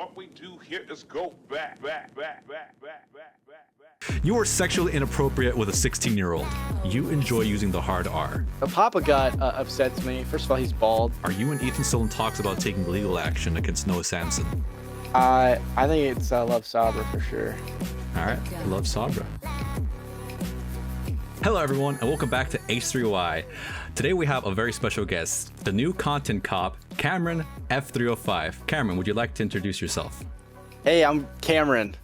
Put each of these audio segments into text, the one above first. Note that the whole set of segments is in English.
What we do here is go back. You are sexually inappropriate with a 16-year-old. You enjoy using the hard R. Papa got upsets me. First of all, he's bald. Are you and Ethan still in talks about taking legal action against Noah Samsen? I think it's Love Sabra for sure. All right, Love Sabra. Hello everyone, and welcome back to H3Y. Today we have a very special guest, the new content cop, CameronF305. Cameron, would you like to introduce yourself? Hey, I'm Cameron.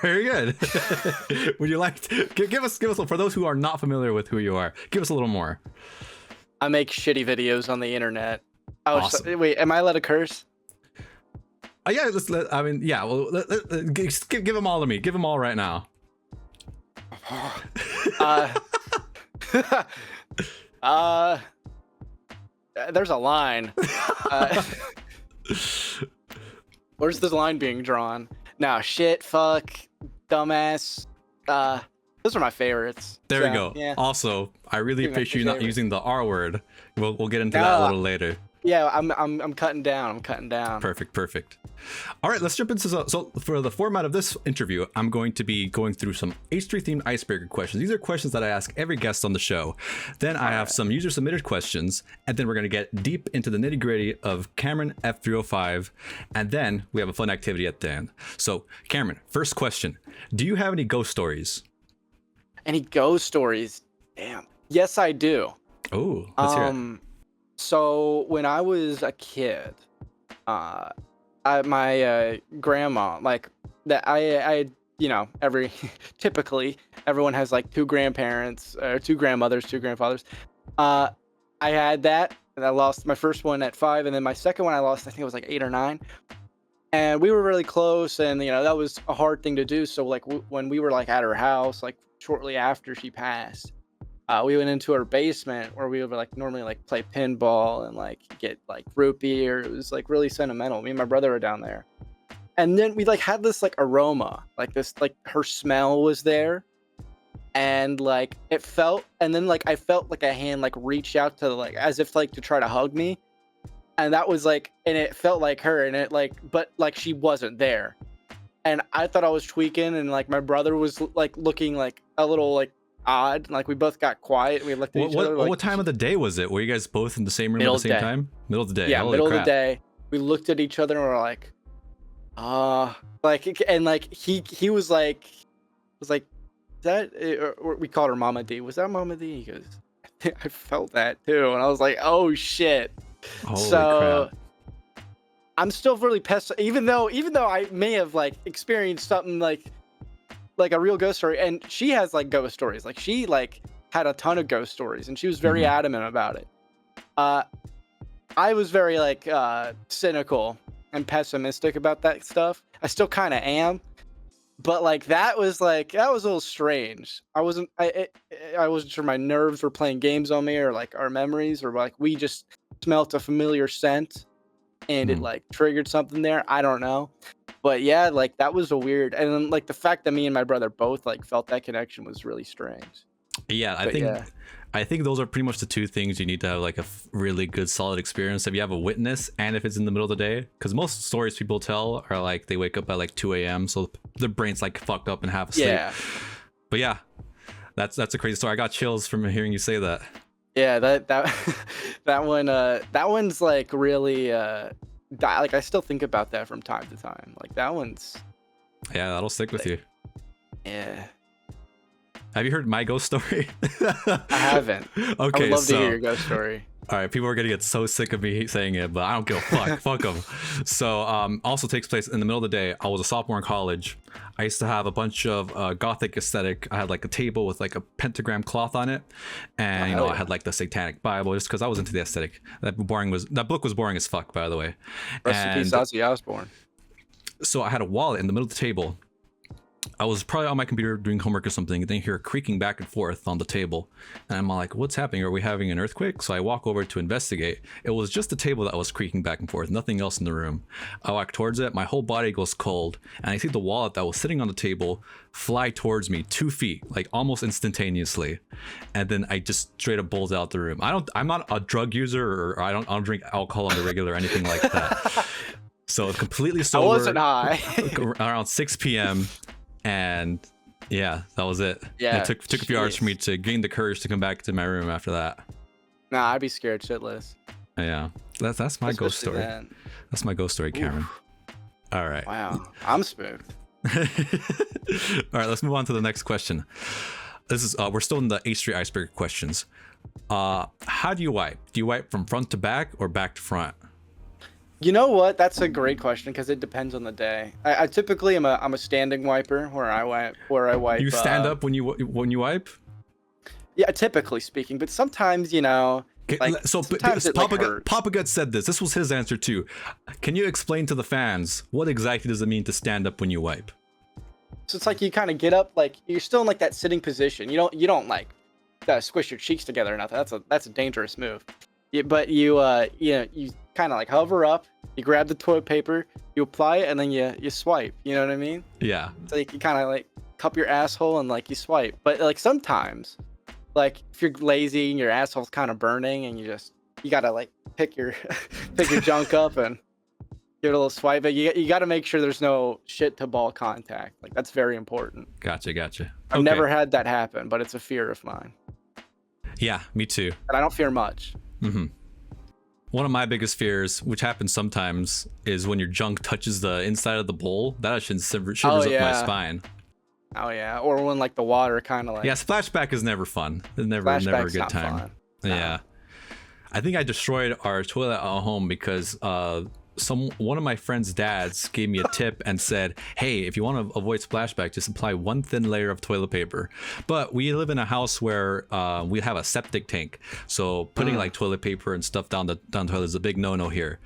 Very good. Would you like to give us for those who are not familiar with who you are, give us a little more. I make shitty videos on the internet. Awesome. Wait, am I allowed to curse? Yeah, give them all to me. Give them all right now. There's a line. Where's this line being drawn? Now, shit, fuck, dumbass. Those are my favorites. There we go. Yeah. Also, I really appreciate you not using the R word. We'll get into No. that a little later. Yeah, I'm cutting down. I'm cutting down. Perfect. All right, let's jump into so for the format of this interview, I'm going to be going through some H3 themed icebreaker questions. These are questions that I ask every guest on the show. Then I have some user submitted questions, and then we're going to get deep into the nitty gritty of Cameron F305, and then we have a fun activity at the end. So Cameron, first question: do you have any ghost stories? Any ghost stories? Damn. Yes, I do. Oh, let's hear it. So when I was a kid, my grandma, like that, I typically everyone has like two grandparents, or two grandmothers, two grandfathers. I had that, and I lost my first one at 5, and then my second one I lost, I think it was like 8 or 9. And we were really close, and that was a hard thing to do. So like when we were like at her house, like shortly after she passed. We went into her basement where we would like normally like play pinball and like get like root beer. It was like really sentimental. Me and my brother were down there, and then we like had this like aroma, like this, like her smell was there, and like it felt, and then like I felt like a hand like reach out to like as if like to try to hug me, and that was like, and it felt like her, and it like, but like she wasn't there, and I thought I was tweaking, and like my brother was like looking like a little like odd, like we both got quiet. We looked at each other. Like, what time of the day was it? Were you guys both in the same room at the same time? Middle of the day. Yeah, Holy middle crap. of the day. We looked at each other and we're like, and like he was like, is that? Or we called her Mama D. Was that Mama D? He goes, I felt that too, and I was like, oh shit. Holy crap. crap. I'm still really pissed, even though I may have like experienced something like a real ghost story, and she has like ghost stories, like she like had a ton of ghost stories, and she was very adamant about it. I was very like cynical and pessimistic about that stuff. I still kind of am, but like that was a little strange. I wasn't sure my nerves were playing games on me, or like our memories, or like we just smelt a familiar scent and it like triggered something there. I don't know. But yeah, like that was a weird, and then like the fact that me and my brother both like felt that connection was really strange. Yeah, I think those are pretty much the two things you need to have like a really good solid experience. If you have a witness, and if it's in the middle of the day, because most stories people tell are like they wake up at like 2 a.m. so their brain's like fucked up and half asleep. Yeah. But yeah, that's a crazy story. I got chills from hearing you say that. Yeah, that one's like really like I still think about that from time to time. Like that one's, yeah, that'll stick with you. Yeah. Have you heard my ghost story? I haven't. Okay, I would love to hear your ghost story. All right, people are gonna get so sick of me saying it, but I don't give a fuck. Fuck them. So also takes place in the middle of the day. I was a sophomore in college. I used to have a bunch of gothic aesthetic. I had like a table with like a pentagram cloth on it, and I had like the Satanic Bible, just because I was into the aesthetic. That book was boring as fuck, by the way. Rest in peace, Ozzy Osbourne. So I had a wallet in the middle of the table. I was probably on my computer doing homework or something, and then hear creaking back and forth on the table. And I'm like, what's happening? Are we having an earthquake? So I walk over to investigate. It was just the table that was creaking back and forth, nothing else in the room. I walk towards it, my whole body goes cold, and I see the wallet that was sitting on the table fly towards me 2 feet, like almost instantaneously. And then I just straight up bolt out the room. I'm not a drug user, or I don't drink alcohol on the regular or anything like that. So completely I sober. wasn't high. Around 6 p.m. and yeah, that was it. Yeah, And it took a few hours for jeez. me to gain the courage to come back to my room after that. Nah, I'd be scared shitless. Yeah, that's my ghost Especially story. then. That's my ghost story, Cameron. All right. Wow, I'm smooth. All right, let's move on to the next question. This is we're still in the H3 icebreaker questions. How do you wipe? Do you wipe from front to back or back to front? You know what? That's a great question because it depends on the day. I typically am a standing wiper where I wipe. You stand up when you wipe? Yeah, typically speaking, but sometimes like So sometimes it, like, hurts. Papa Gut said this. This was his answer too. Can you explain to the fans what exactly does it mean to stand up when you wipe? So it's like you kind of get up, like you're still in like that sitting position. You don't like squish your cheeks together or nothing. That's a dangerous move. But you kind of like hover up. You grab the toilet paper, you apply it, and then you swipe. You know what I mean? Yeah. So you kind of like cup your asshole and like you swipe. But like sometimes, like if you're lazy and your asshole's kind of burning and you gotta like pick your junk up and give it a little swipe. But you got to make sure there's no shit to ball contact. Like that's very important. Gotcha. I've never had that happen, but it's a fear of mine. Yeah, me too. And I don't fear much. Mm-hmm. One of my biggest fears, which happens sometimes, is when your junk touches the inside of the bowl. That shivers up my spine. Oh yeah, or when like the water kind of like. Yeah, splashback is never fun. It's never a good time. Fun. Yeah, I think I destroyed our toilet at home because one of my friend's dads gave me a tip and said, hey, if you want to avoid splashback, just apply one thin layer of toilet paper. But we live in a house where we have a septic tank, so putting like toilet paper and stuff down the toilet is a big no-no here.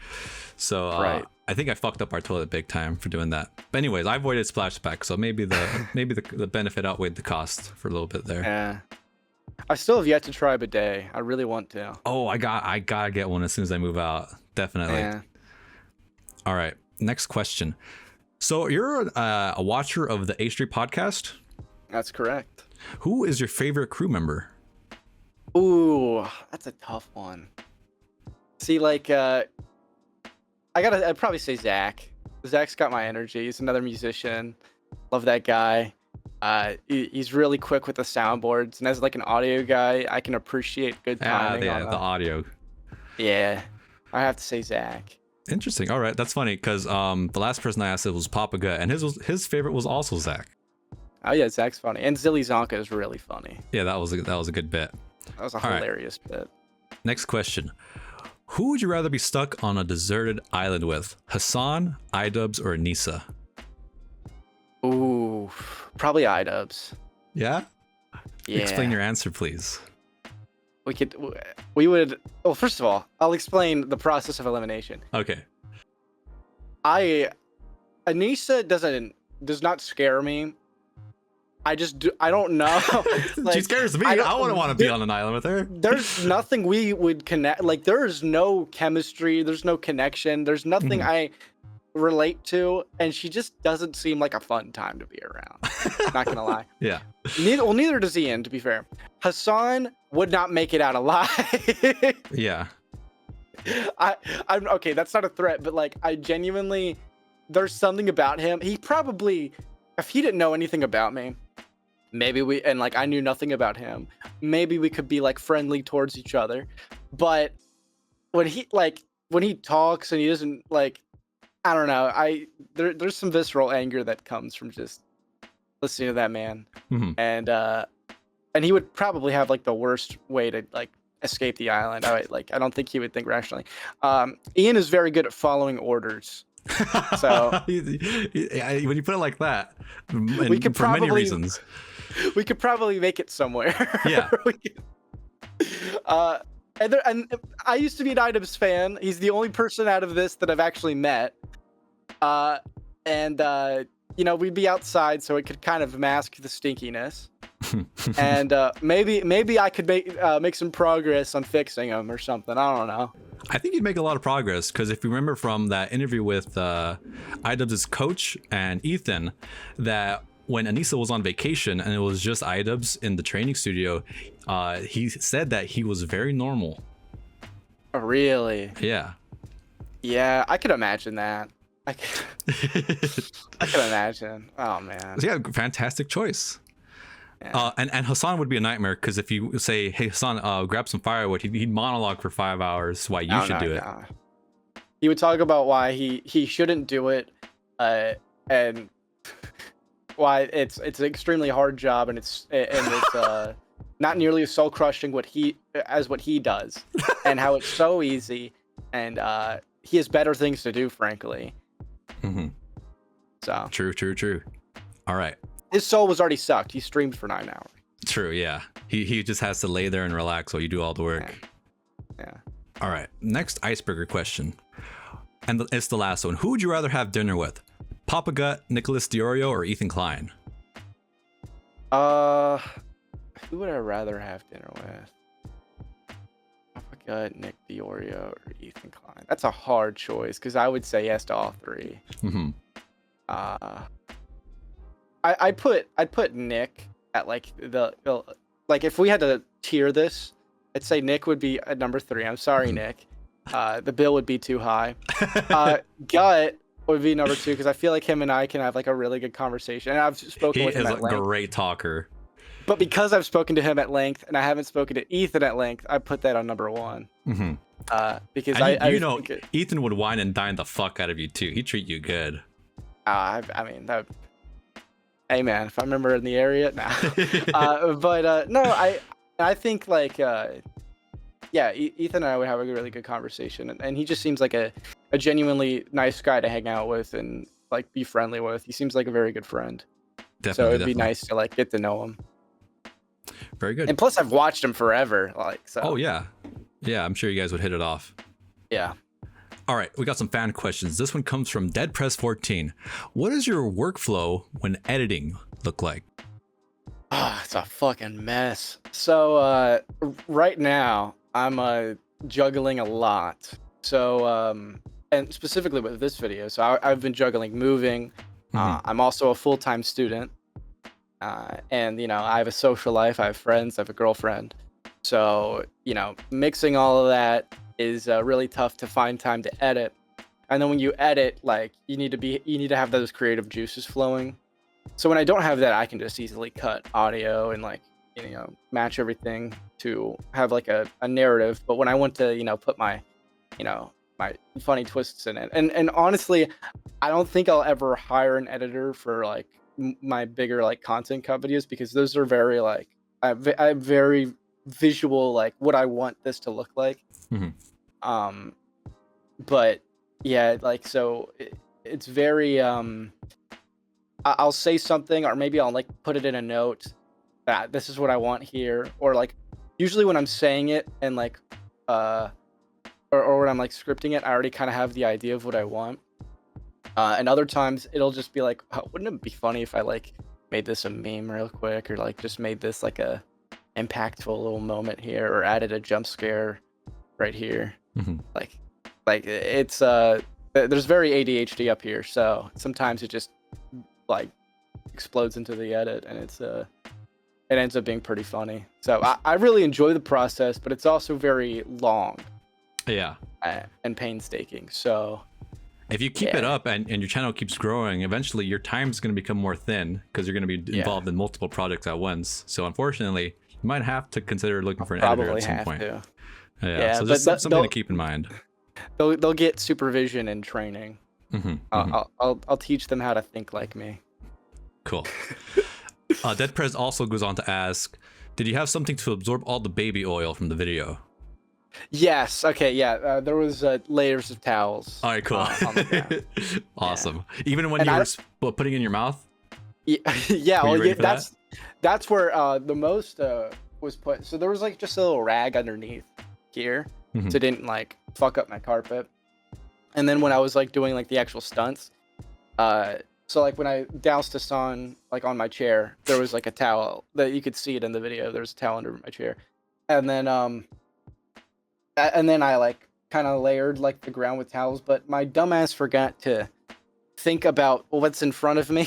So right. I think I fucked up our toilet big time for doing that. But anyways, I avoided splashback, so maybe the benefit outweighed the cost for a little bit there. Yeah. I still have yet to try a bidet. I really want to. Oh, I gotta get one as soon as I move out. Definitely. Yeah. All right, next question. So you're a watcher of the H3 podcast? That's correct. Who is your favorite crew member? Ooh, that's a tough one. See, like, I'd probably say Zach. Zach's got my energy. He's another musician. Love that guy. He's really quick with the soundboards, and as like an audio guy, I can appreciate good timing. Yeah, the audio. Yeah, I have to say Zach. Interesting. All right, that's funny because the last person I asked it was Papa Gut, and his favorite was also Zach. Oh yeah, Zach's funny, and Zilly Zonka is really funny. Yeah, that was a good bit. That was a hilarious bit. Next question: who would you rather be stuck on a deserted island with, Hasan, Idubbbz, or Anisa? Ooh, probably Idubbbz. Yeah. Yeah. Explain your answer, please. We would. Well, first of all, I'll explain the process of elimination. Okay. Anisa does not scare me. I don't know. Like, she scares me. I wouldn't want to be on an island with her. There's nothing we would connect. Like there is no chemistry. There's no connection. There's nothing I relate to, and she just doesn't seem like a fun time to be around. Not gonna lie. Yeah. Neither does Ian, to be fair. Hasan would not make it out alive. Yeah. I'm okay. That's not a threat, but like I genuinely, there's something about him. He probably, if he didn't know anything about me, maybe I knew nothing about him, maybe we could be like friendly towards each other. But when he talks and he doesn't like, I don't know. There's some visceral anger that comes from just listening to that man, and he would probably have like the worst way to like escape the island. I don't think he would think rationally. Ian is very good at following orders. So when you put it like that, we could for many reasons, we could probably make it somewhere. Yeah. And I used to be an Idubbbz fan. He's the only person out of this that I've actually met. We'd be outside, so it could kind of mask the stinkiness. And maybe I could make some progress on fixing him or something. I don't know. I think you'd make a lot of progress because if you remember from that interview with Idubbbz's coach and Ethan, that when Anisa was on vacation and it was just Idubbbz in the training studio, he said that he was very normal. Oh, really? Yeah. Yeah, I could imagine that. I can, I can imagine. Oh man. Yeah, fantastic choice. Yeah. And Hasan would be a nightmare because if you say, "Hey Hasan, grab some firewood," he'd monologue for 5 hours why you should do it. No. He would talk about why he shouldn't do it, and why it's an extremely hard job, and it's not nearly as soul crushing what he does, and how it's so easy, and he has better things to do, frankly. Mm-hmm. So True. All right. His soul was already sucked. He streamed for 9 hours. True. Yeah. He just has to lay there and relax while you do all the work. Yeah. All right. Next icebreaker question, and it's the last one. Who would you rather have dinner with? Papa Gut, Nicholas DeOrio, or Ethan Klein? Who would I rather have dinner with? Papa Gut, Nick DeOrio, or Ethan Klein? That's a hard choice because I would say yes to all three. Mm-hmm. I'd put Nick at like the like if we had to tier this, I'd say Nick would be at number 3. I'm sorry, Nick. The bill would be too high. Gut would be number 2 because I feel like him and I can have like a really good conversation. And I've spoken with him at length. He is a great talker. But because I've spoken to him at length and I haven't spoken to Ethan at length, I put that on number 1. Mm-hmm. Because and Ethan would wine and dine the fuck out of you too. He'd treat you good. I mean that. Hey man, if I remember in the area, nah. But no, I think like yeah, Ethan and I would have a really good conversation, and he just seems like a genuinely nice guy to hang out with and like be friendly with. He seems like a very good friend. Definitely, so it'd be nice to like get to know him. Very good. And plus, I've watched him forever. Like so. Oh yeah, I'm sure you guys would hit it off. Yeah. All right, we got some fan questions. This one comes from DeadPress14. What does your workflow when editing look like? It's a fucking mess. So right now I'm juggling a lot. So and specifically with this video, so I've been juggling moving. I'm also a full-time student, and you know I have a social life. I have friends. I have a girlfriend. So you know, mixing all of that is really tough to find time to edit. And then when you edit, like you need to have those creative juices flowing. So when I don't have that, I can just easily cut audio and like, you know, match everything to have like a narrative. But when I want to, you know, put my, you know, my funny twists in it. And honestly, I don't think I'll ever hire an editor for like my bigger like content companies, because those are very like, I have very visual, like what I want this to look like. But yeah, like, so it's very, I'll say something, or maybe I'll like put it in a note that this is what I want here, or like usually when I'm saying it and like or when I'm like scripting it, I already kind of have the idea of what I want. And other times it'll just be like, oh, wouldn't it be funny if I like made this a meme real quick, or like just made this like a impactful little moment here, or added a jump scare right here. Like it's there's very ADHD up here, so sometimes it just like explodes into the edit, and it ends up being pretty funny. So I really enjoy the process, but it's also very long. Yeah. And painstaking. So if you keep it up and your channel keeps growing, eventually your time's going to become more thin because you're going to be involved in multiple projects at once. So unfortunately, you might have to consider looking for an editor at some point. Yeah, so just something to keep in mind. They'll get supervision and training. I'll teach them how to think like me. Cool. DeadPrez also goes on to ask, did you have something to absorb all the baby oil from the video? Yes. Okay. Yeah. There was layers of towels. All right. Cool. On the ground. Awesome. Yeah. Even when you were putting it in your mouth. Yeah. Well, yeah. That's where the most was put. So there was like just a little rag underneath here, so it didn't like fuck up my carpet. And then when I was like doing like the actual stunts, so like when I doused Hasan like on my chair, there was like a towel that you could see it in the video. There was a towel under my chair, and then I like kind of layered like the ground with towels, but my dumbass forgot to think about what's in front of me.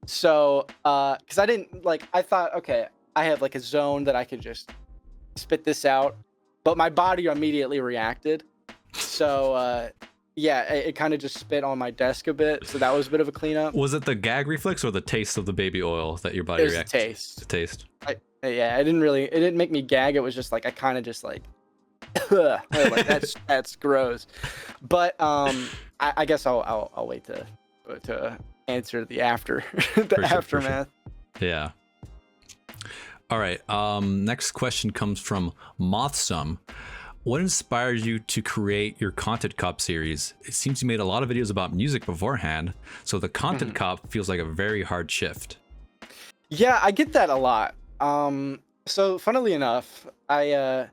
So because I didn't like, I thought, okay, I have like a zone that I could just spit this out, but my body immediately reacted. So yeah, it kind of just spit on my desk a bit, so that was a bit of a cleanup. Was it the gag reflex or the taste of the baby oil that your body There's the reacted? taste. The taste. Yeah, it didn't make me gag. It was just like I kind of just like, like that's gross. But I guess I'll wait to answer the aftermath. Yeah. All right. Next question comes from Mothsum. What inspires you to create your Content Cop series? It seems you made a lot of videos about music beforehand, so the Content Cop feels like a very hard shift. Yeah, I get that a lot. So funnily enough, to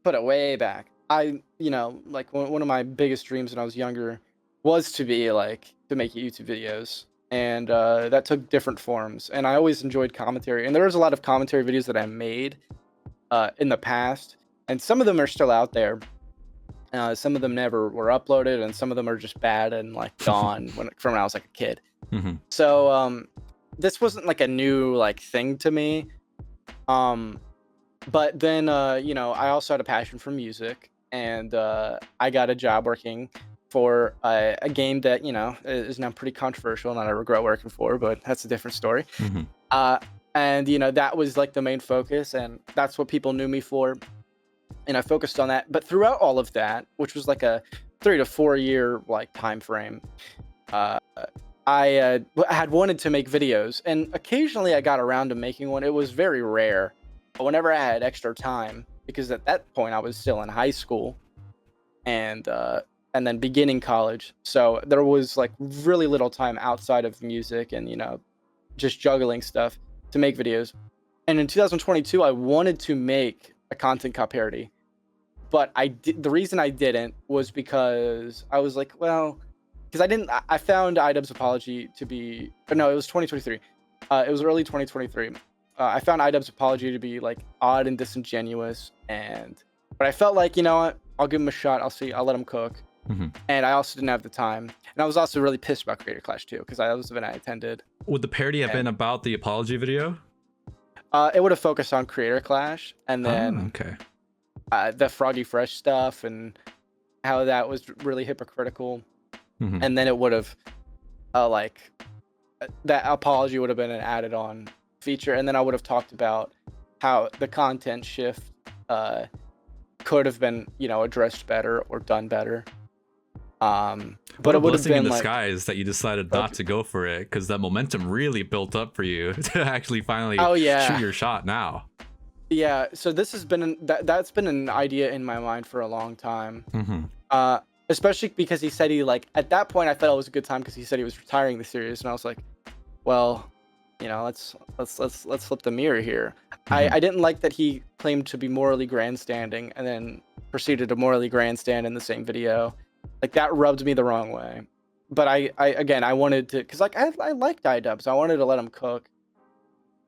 put it way back, like one of my biggest dreams when I was younger was to make YouTube videos, and that took different forms. And I always enjoyed commentary, and there was a lot of commentary videos that I made in the past, and some of them are still out there. Some of them never were uploaded, and some of them are just bad and like gone from when I was like a kid. So this wasn't like a new like thing to me. But then I also had a passion for music, and I got a job working for a game that is now pretty controversial and I regret working for, but that's a different story. And that was like the main focus, and that's what people knew me for, and I focused on that. But throughout all of that, which was like a 3 to 4 year like time frame, I had wanted to make videos, and occasionally I got around to making one. It was very rare, but whenever I had extra time, because at that point I was still in high school and then beginning college, so there was like really little time outside of music and just juggling stuff to make videos. And in 2022 I wanted to make a Content Cop parody, but the reason I didn't was because I was like, well, because I found Idubbbz apology to be, no, it was 2023. It was early 2023. I found Idubbbz apology to be like odd and disingenuous, but I felt like, you know what, I'll give him a shot. I'll let him cook. And I also didn't have the time. And I was also really pissed about Creator Clash too, because that was the event I attended. Would the parody have been about the apology video? It would have focused on Creator Clash, and then the Froggy Fresh stuff and how that was really hypocritical. And then it would have that apology would have been an added on feature, and then I would have talked about how the content shift could have been addressed better or done better. But it would have been in disguise that you decided not to go for it, because that momentum really built up for you to actually finally shoot your shot now. Yeah, so this has been that's been an idea in my mind for a long time. Especially because he said at that point I thought it was a good time because he said he was retiring the series, and I was like, well, let's flip the mirror here. I didn't like that he claimed to be morally grandstanding and then proceeded to morally grandstand in the same video. Like, that rubbed me the wrong way. But I wanted to, because I liked Idubbbz. I wanted to let him cook.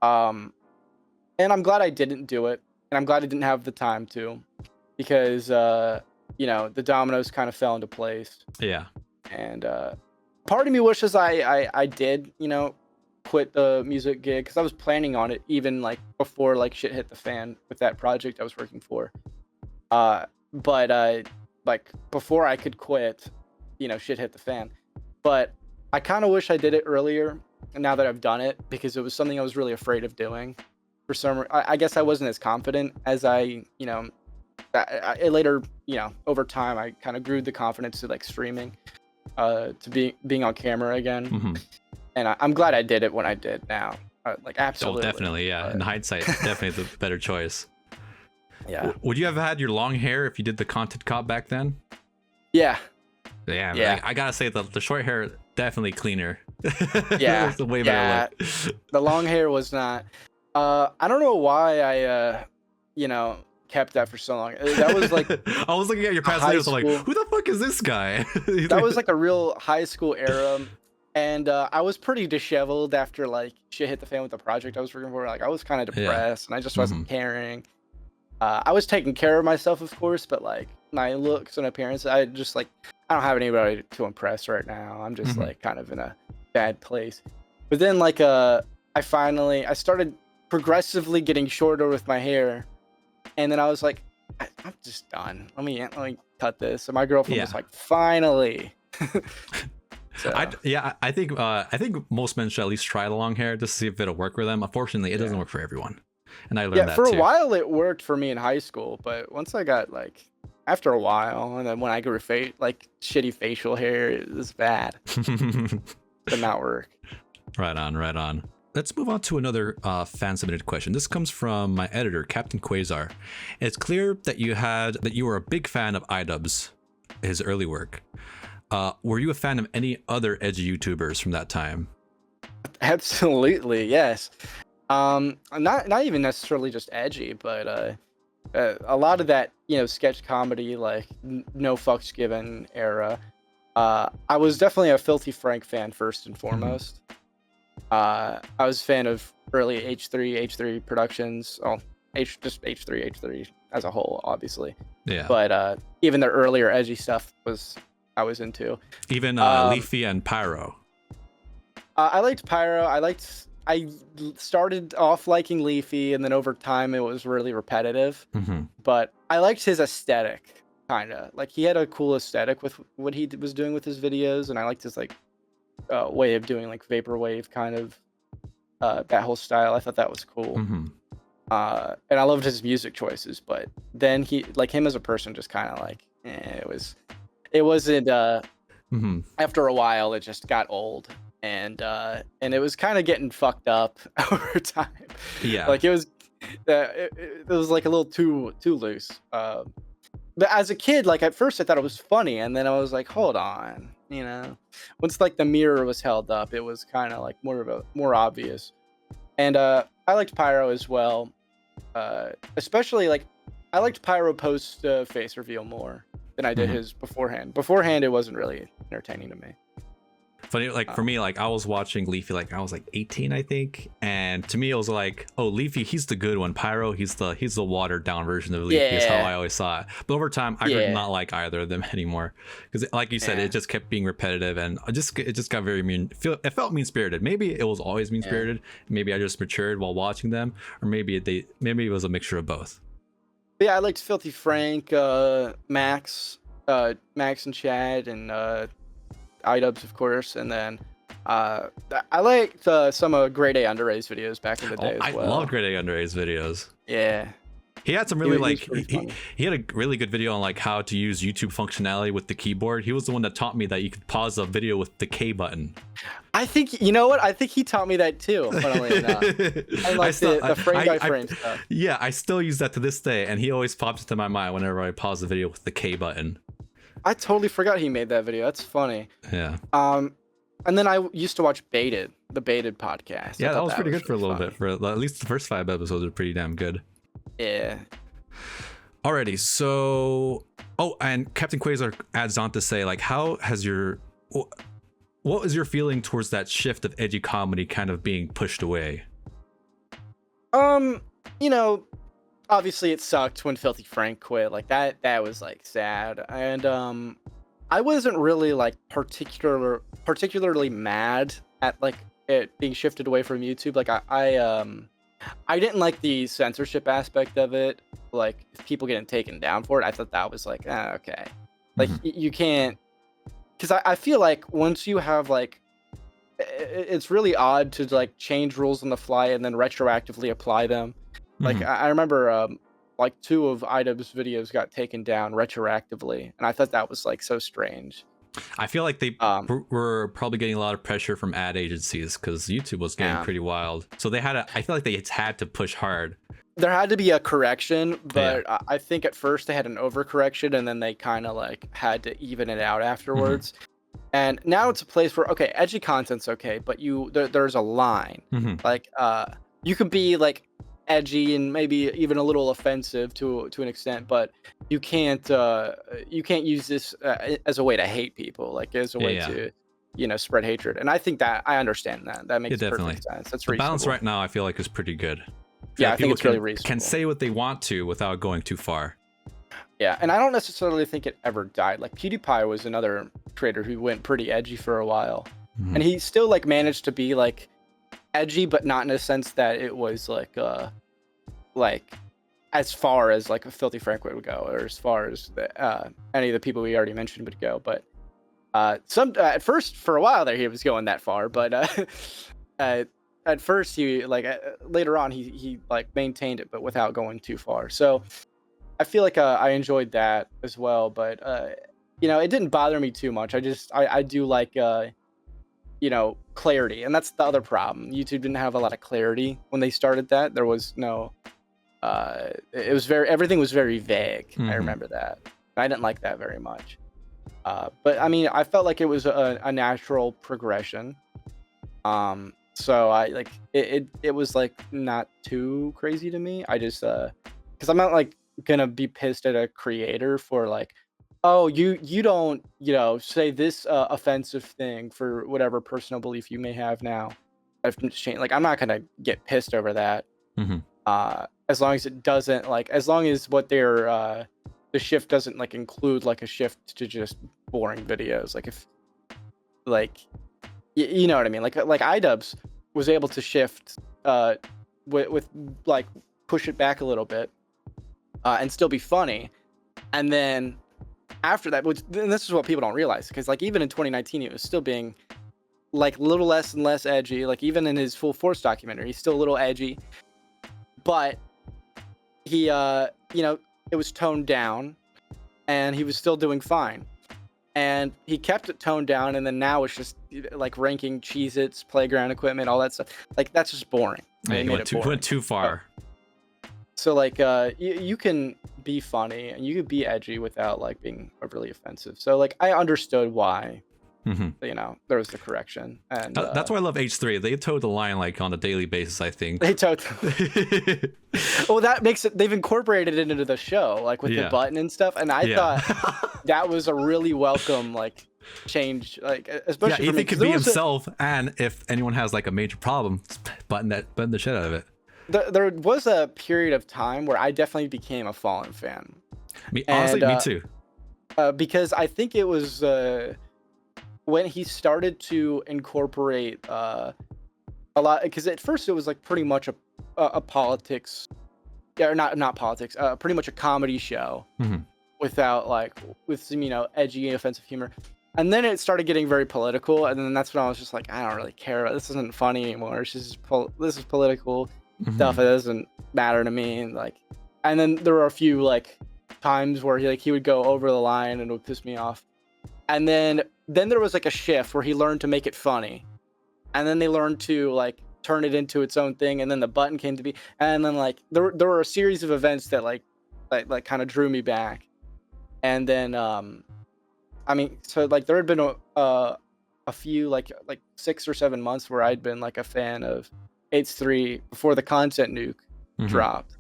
And I'm glad I didn't do it, and I'm glad I didn't have the time to, because the dominoes kind of fell into place. Yeah. And part of me wishes I did, quit the music gig, because I was planning on it even before shit hit the fan with that project I was working for. But before I could quit, shit hit the fan. But I kind of wish I did it earlier, now that I've done it, because it was something I was really afraid of doing. For some reason, I guess I wasn't as confident as I later, over time, I kind of grew the confidence to streaming, to being on camera again. And I'm glad I did it when I did now. Absolutely. Oh, definitely, yeah. In hindsight, definitely the better choice. Yeah. Would you have had your long hair if you did the Content Cop back then? Yeah. Yeah. I gotta say, the short hair, definitely cleaner. Yeah. It's a way better look. The long hair was not. I don't know why I, kept that for so long. That was I was looking at your past videos, I'm like, who the fuck is this guy? That was a real high school era. And I was pretty disheveled after shit hit the fan with the project I was working for. I was kind of depressed, and I just wasn't caring. I was taking care of myself, of course, but my looks and appearance, I just I don't have anybody to impress right now. I'm just kind of in a bad place. But then I started progressively getting shorter with my hair, and then I was like, I'm just done. Let me cut this. And my girlfriend was Yeah. like, finally. So, I think most men should at least try the long hair just to see if it'll work for them. Unfortunately, it doesn't work for everyone, and I learned that for too. a while it worked for me in high school, but once I got like after a while, and then when I grew like shitty facial hair, it was bad. Did not work. Right on. Let's move on to another fan submitted question. This comes from my editor, Captain Quasar. It's clear that you were a big fan of Idubbbz, his early work. Were you a fan of any other edgy YouTubers from that time? Absolutely, yes. Not even necessarily just edgy, but a lot of that, sketch comedy, like no fucks given era. I was definitely a Filthy Frank fan first and foremost. I was a fan of early H3 productions. Oh, just H3 as a whole, obviously. Yeah. But even the earlier edgy stuff I was into. Even Leafy and Pyro. I liked Pyro. I started off liking Leafy, and then over time it was really repetitive. But I liked his aesthetic, kind of. Like, he had a cool aesthetic with what he was doing with his videos, and I liked his, like, way of doing, like, vaporwave kind of, that whole style. I thought that was cool. And I loved his music choices, but then him as a person just kind of, like, it wasn't, after a while, it just got old. And it was kind of getting fucked up over time. Yeah. Like, it was like a little too loose. But as a kid, like, at first I thought it was funny, and then I was like, hold on, once like the mirror was held up, it was kind of like more obvious. And I liked Pyro as well, especially like I liked Pyro post face reveal more than I did his beforehand. Beforehand, it wasn't really entertaining to me. Funny, like for me, like I was watching Leafy, like I was like 18, I think, and to me it was like, oh, Leafy, he's the good one. Pyro, he's the watered down version of Leafy. Is how I always saw it. But over time, I did not like either of them anymore, because, like you said, it just kept being repetitive, and it just got very mean. It felt mean spirited. Maybe it was always mean spirited. Maybe I just matured while watching them, or maybe it was a mixture of both. But yeah, I liked Filthy Frank, Max and Chad, and Idubbbz, of course, and then I liked some of Grade A Under A's videos back in the day as well. I love Grade A Under A's videos. Yeah. He had some really he had a really good video on like how to use YouTube functionality with the keyboard. He was the one that taught me that you could pause a video with the K button. I think, you know what? I think he taught me that too, funnily enough. I like the frame by frame stuff. Yeah, I still use that to this day, and he always pops into my mind whenever I pause the video with the K button. I totally forgot he made that video. That's funny. Yeah. And then I used to watch the Baited podcast. Yeah, that was pretty good for a little bit. For at least the first 5 episodes are pretty damn good. Yeah. Alrighty, so and Captain Quasar adds on to say, like, what was your feeling towards that shift of edgy comedy kind of being pushed away? Obviously it sucked when Filthy Frank quit. Like, that was like sad. And I wasn't really like particularly mad at like it being shifted away from YouTube. Like, I didn't like the censorship aspect of it, like people getting taken down for it. I thought that was like, okay. Like, you can't, because I feel like once you have like, it's really odd to like change rules on the fly and then retroactively apply them. Like, I remember like 2 of Idubbbz videos got taken down retroactively, and I thought that was like so strange. I feel like they were probably getting a lot of pressure from ad agencies because YouTube was getting pretty wild. So I feel like they had to push hard. There had to be a correction, but I think at first they had an overcorrection, and then they kind of like had to even it out afterwards. And now it's a place where, okay, edgy content's okay, but there's a line. Like, you could be like edgy and maybe even a little offensive to an extent, but you can't use this as a way to hate people, like as a way to spread hatred. And I think that I understand that makes perfect sense. That's reasonable. The balance right now I feel like is pretty good. I think it's really reasonable. Can say what they want to without going too far. Yeah, and I don't necessarily think it ever died. Like, PewDiePie was another creator who went pretty edgy for a while, and he still like managed to be like edgy, but not in a sense that it was like as far as like a Filthy Frank would go, or as far as any of the people we already mentioned would go. But at first, for a while there, he was going that far. But at first, he like later on, he like maintained it, but without going too far. So I feel like I enjoyed that as well. But you know, it didn't bother me too much. I do like you know, clarity, and that's the other problem. YouTube didn't have a lot of clarity when they started that. There was no it was everything was very vague. I remember that. I didn't like that very much. But I mean, I felt like it was a natural progression. So I like it was like not too crazy to me. I just because I'm not like gonna be pissed at a creator for like, oh, you don't, you know, say this offensive thing for whatever personal belief you may have now. I've changed. Like, I'm not gonna get pissed over that. As long as it doesn't like, as long as what they're the shift doesn't like include like a shift to just boring videos. Like if like you know what I mean. Like Idubbbz was able to shift with like push it back a little bit and still be funny, and then after that, which and this is what people don't realize, because like even in 2019 he was still being like a little less and less edgy. Like even in his Full Force documentary, he's still a little edgy, but he you know, it was toned down and he was still doing fine, and he kept it toned down, and then now it's just like ranking Cheez-Its, playground equipment, all that stuff. Like that's just boring. Yeah, he went too far. So like you can be funny and you could be edgy without like being overly offensive. So like I understood why you know there was the correction, and that's why I love H3. They toe the line like on a daily basis. I think they toe. Well, that makes it. They've incorporated it into the show, like with the button and stuff. And I thought that was a really welcome like change, like especially for me, Ethan could be himself, and if anyone has like a major problem, button the shit out of it. There was a period of time where I definitely became a Fallen fan. Honestly, me too. Because I think it was when he started to incorporate a lot. Because at first it was like pretty much a politics, or not politics. Pretty much a comedy show without like with some, you know, edgy offensive humor. And then it started getting very political, and then that's when I was just like, I don't really care. This isn't funny anymore. It's just this is political stuff. It doesn't matter to me. And then there were a few like times where he would go over the line and it would piss me off. And then there was like a shift where he learned to make it funny, and then they learned to like turn it into its own thing. And then the button came to be, and then like there were a series of events that like kind of drew me back. And then I mean, so like there had been a few like 6 or 7 months where I'd been like a fan of H3 before the content nuke dropped.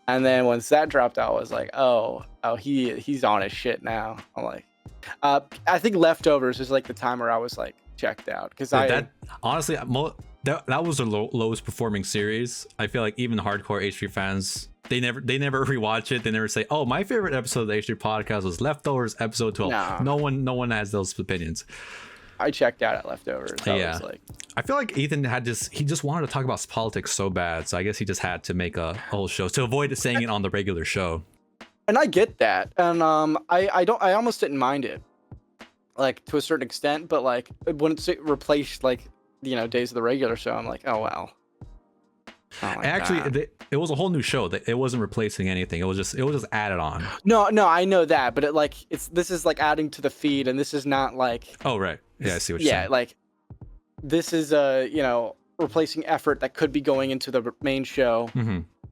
And then once that dropped out, I was like, oh, he's on his shit now. I'm like, I think Leftovers is like the time where I was like checked out, because honestly that was the lowest performing series. I feel like even hardcore H3 fans, they never rewatch it. They never say, oh, my favorite episode of the H3 podcast was Leftovers episode 12. No one has those opinions. I checked out at Leftovers. I feel like Ethan he just wanted to talk about politics so bad, so I guess he just had to make a whole show to avoid saying it on the regular show. And I get that, and I almost didn't mind it, like to a certain extent, but like when it's replaced like, you know, days of the regular show, I'm like, oh well. Actually, it was a whole new show. It wasn't replacing anything. It was just added on. No, I know that, but this is like adding to the feed, and this is not like. Oh right, yeah, I see what you're saying. Yeah, like this is you know, replacing effort that could be going into the main show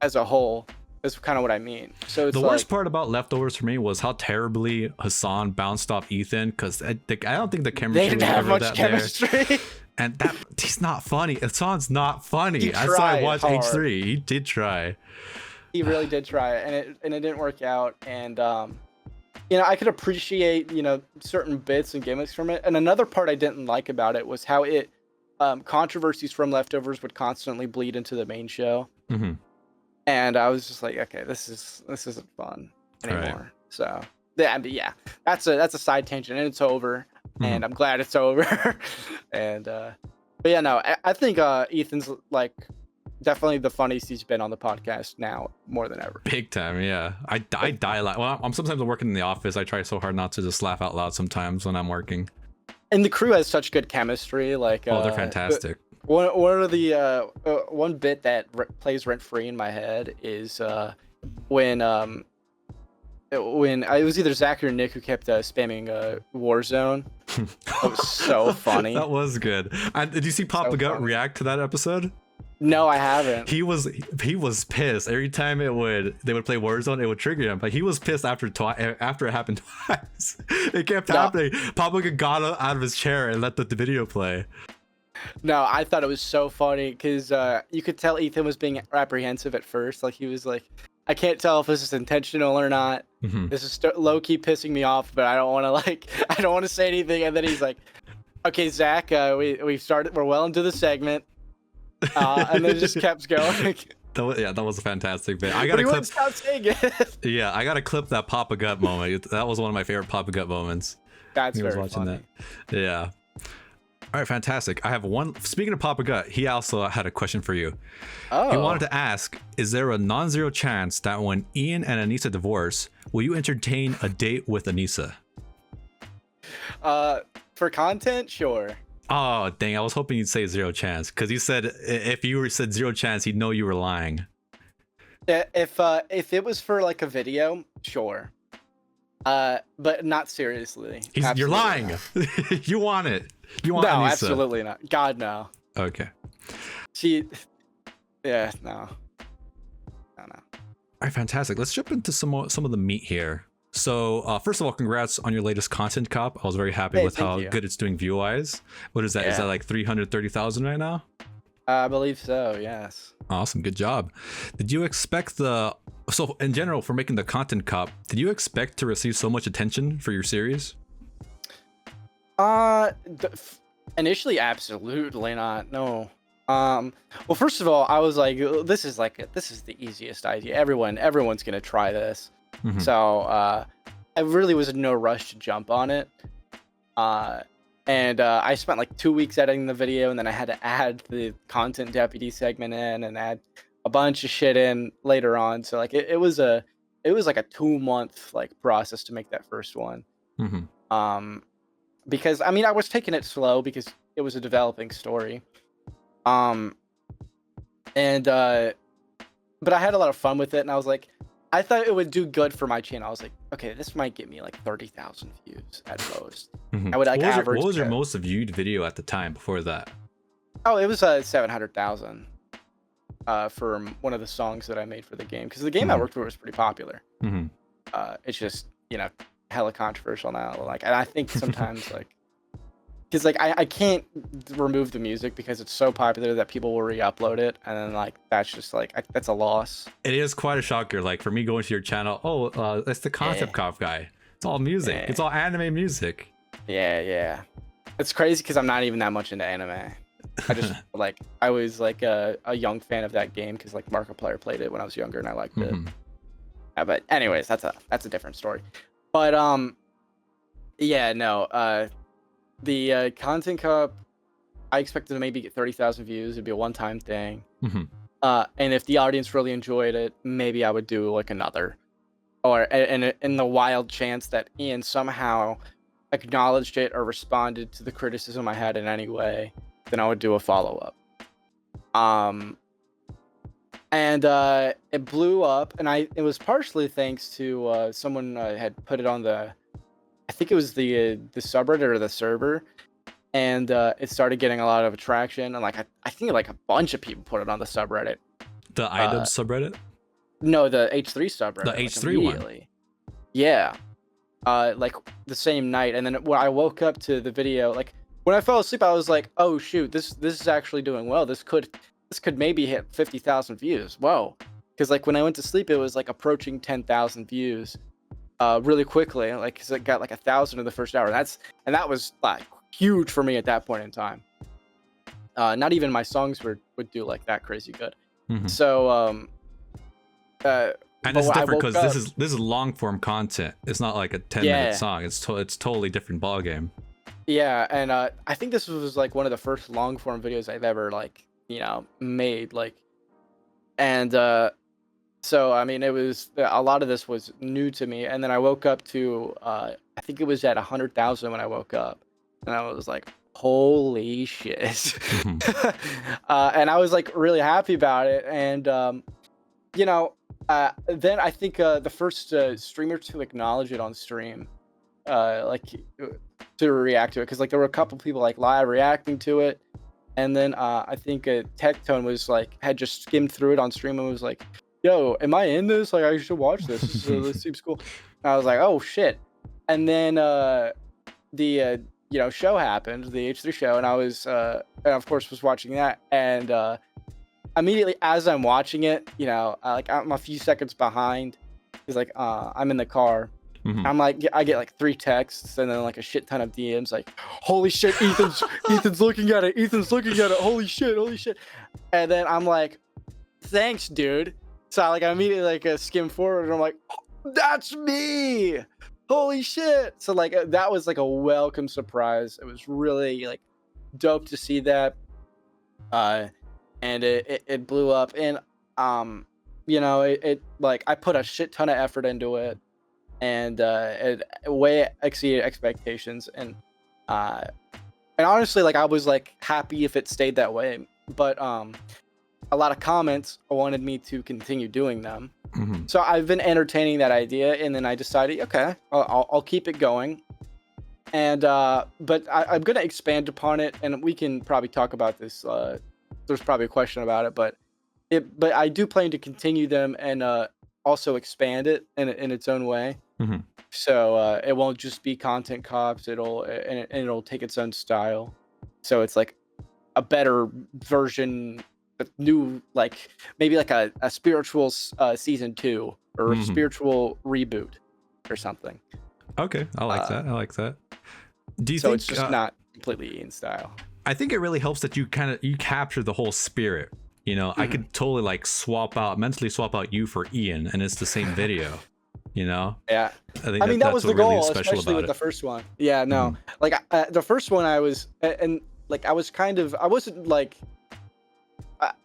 as a whole. Is kind of what I mean. So it's the worst part about Leftovers for me was how terribly Hasan bounced off Ethan, because I don't think the chemistry they didn't have much chemistry. There. And that he's not funny. Hasan's not funny. That's why I watched H3. He did try. He really did try, and it didn't work out. And you know, I could appreciate, you know, certain bits and gimmicks from it. And another part I didn't like about it was how it controversies from Leftovers would constantly bleed into the main show. And I was just like, okay, this isn't fun anymore. Right. So yeah, that's a side tangent, and it's over. And I'm glad it's over. And but yeah, no, I think Ethan's like definitely the funniest he's been on the podcast now more than ever. Big time, yeah. I die a lot. Well, I'm sometimes working in the office. I try so hard not to just laugh out loud sometimes when I'm working. And the crew has such good chemistry. Like, oh, they're fantastic. One of the one bit that plays rent free in my head is when it was either Zach or Nick who kept spamming Warzone. It was so funny. That was good. Did you see Papa Gut react to that episode? No, I haven't. He was pissed every time they would play Warzone. It would trigger him, but he was pissed after it happened twice. It kept happening. Papa Gut got out of his chair and let the video play. No, I thought it was so funny because you could tell Ethan was being apprehensive at first. Like he was like, I can't tell if this is intentional or not. This is low key pissing me off, but I don't want to say anything. And then he's like, okay, Zach, we started. We're well into the segment. And then it just kept going. That was a fantastic bit. I gotta clip. Stop saying it. Yeah, I gotta clip that Papa Gut moment. That was one of my favorite Papa Gut moments. That's very funny. That. Yeah. All right, fantastic. I have one. Speaking of Papa Gut, he also had a question for you. Oh. He wanted to ask: is there a non-zero chance that when Ian and Anisa divorce, will you entertain a date with Anisa? For content, sure. Oh, dang. I was hoping you'd say zero chance, because you said if you said zero chance, he'd know you were lying. If it was for like a video, sure. But not seriously. You're lying. You want it. You want No, Anisa. absolutely not. God, no. Okay. Yeah, no. No. All right, fantastic. Let's jump into some of the meat here. So first of all, congrats on your latest content cop. I was very happy with how good it's doing view-wise. What is that? Is that like 330,000 right now? I believe so, yes. Awesome, good job. Did you expect so in general, for making the content cop, did you expect to receive so much attention for your series? Initially, absolutely not. No. Well, first of all, I was like, this is the easiest idea. Everyone's gonna try this. So I really was in no rush to jump on it. And I spent like 2 weeks editing the video, and then I had to add the content deputy segment in and add a bunch of shit in later on. So like it was like a 2-month like process to make that first one. Because I mean I was taking it slow because it was a developing story. But I had a lot of fun with it, and I was like, I thought it would do good for my channel. I was like, okay, this might get me like 30,000 views at most. I would like average. What was your most viewed video at the time before that? Oh, it was 700,000 for one of the songs that I made for the game, because the game I worked for was pretty popular. It's just, hella controversial now. Like, and I think sometimes like, because like I can't remove the music because it's so popular that people will re-upload it, and then like that's just like that's a loss. It is quite a shocker. Like for me going to your channel, that's the concept cop guy. It's all music. It's all anime music. Yeah. It's crazy because I'm not even that much into anime. I just like I was like a young fan of that game because like Markiplier played it when I was younger and I liked it. But anyways, that's a different story. But the content cup, I expected to maybe get 30,000 views. It'd be a one-time thing. And if the audience really enjoyed it, maybe I would do like another. Or in the wild chance that Ian somehow acknowledged it or responded to the criticism I had in any way, then I would do a follow-up. And it blew up, and it was partially thanks to someone had put it on I think it was the subreddit or the server, and it started getting a lot of attraction, and like I think like a bunch of people put it on the subreddit. The Idubbbz subreddit? No, the H3 subreddit. The H3 one. Yeah. Like the same night, and then when I woke up to the video, like when I fell asleep, I was like, oh shoot, this is actually doing well. This could maybe hit 50,000 views. Whoa. Because like when I went to sleep, it was like approaching 10,000 views. Really quickly, like, cause it got like 1,000 in the first hour. And that was like huge for me at that point in time. Not even my songs would do like that crazy good. So, and it's different because this is long form content. It's not like a 10-minute song. It's totally different ballgame. Yeah, and I think this was like one of the first long form videos I've ever like made. Like And so I mean, it was a lot of this was new to me, and then I woke up to I think it was at 100,000 when I woke up, and I was like, holy shit. And I was like really happy about it, and you know, then I think the first streamer to acknowledge it on stream, like to react to it, because like there were a couple people like live reacting to it, and then I think Tectone was like had just skimmed through it on stream and was like, "Yo, am I in this? Like, I should watch this. This seems cool." And I was like, "Oh shit!" And then the show happened, the H3 show, and I was and of course was watching that, and immediately as I'm watching it, like I'm a few seconds behind, because like I'm in the car. I'm like, I get like 3 texts and then like a shit ton of DMs like, holy shit, Ethan's looking at it, holy shit. And then I'm like, thanks, dude. So I immediately like skim forward and I'm like, that's me, holy shit. So like that was like a welcome surprise. It was really like dope to see that, and it blew up, and it like I put a shit ton of effort into it, and it way exceeded expectations, and honestly, like I was like happy if it stayed that way, but a lot of comments wanted me to continue doing them. So I've been entertaining that idea, and then I decided, okay, I'll keep it going, and but I'm gonna expand upon it, and we can probably talk about this. There's probably a question about it, but I do plan to continue them and also expand it in its own way. So it won't just be content cops. It'll take its own style. So it's like a better version, a new, like maybe like a spiritual season 2 or a spiritual reboot or something. Okay, I like that. Do you so think it's just not completely in style? I think it really helps that you capture the whole spirit. I could totally like mentally swap out you for Ian, and it's the same video. Yeah. I mean, that was the goal, especially with the first one. Yeah, no. Like the first one I was, and like I wasn't like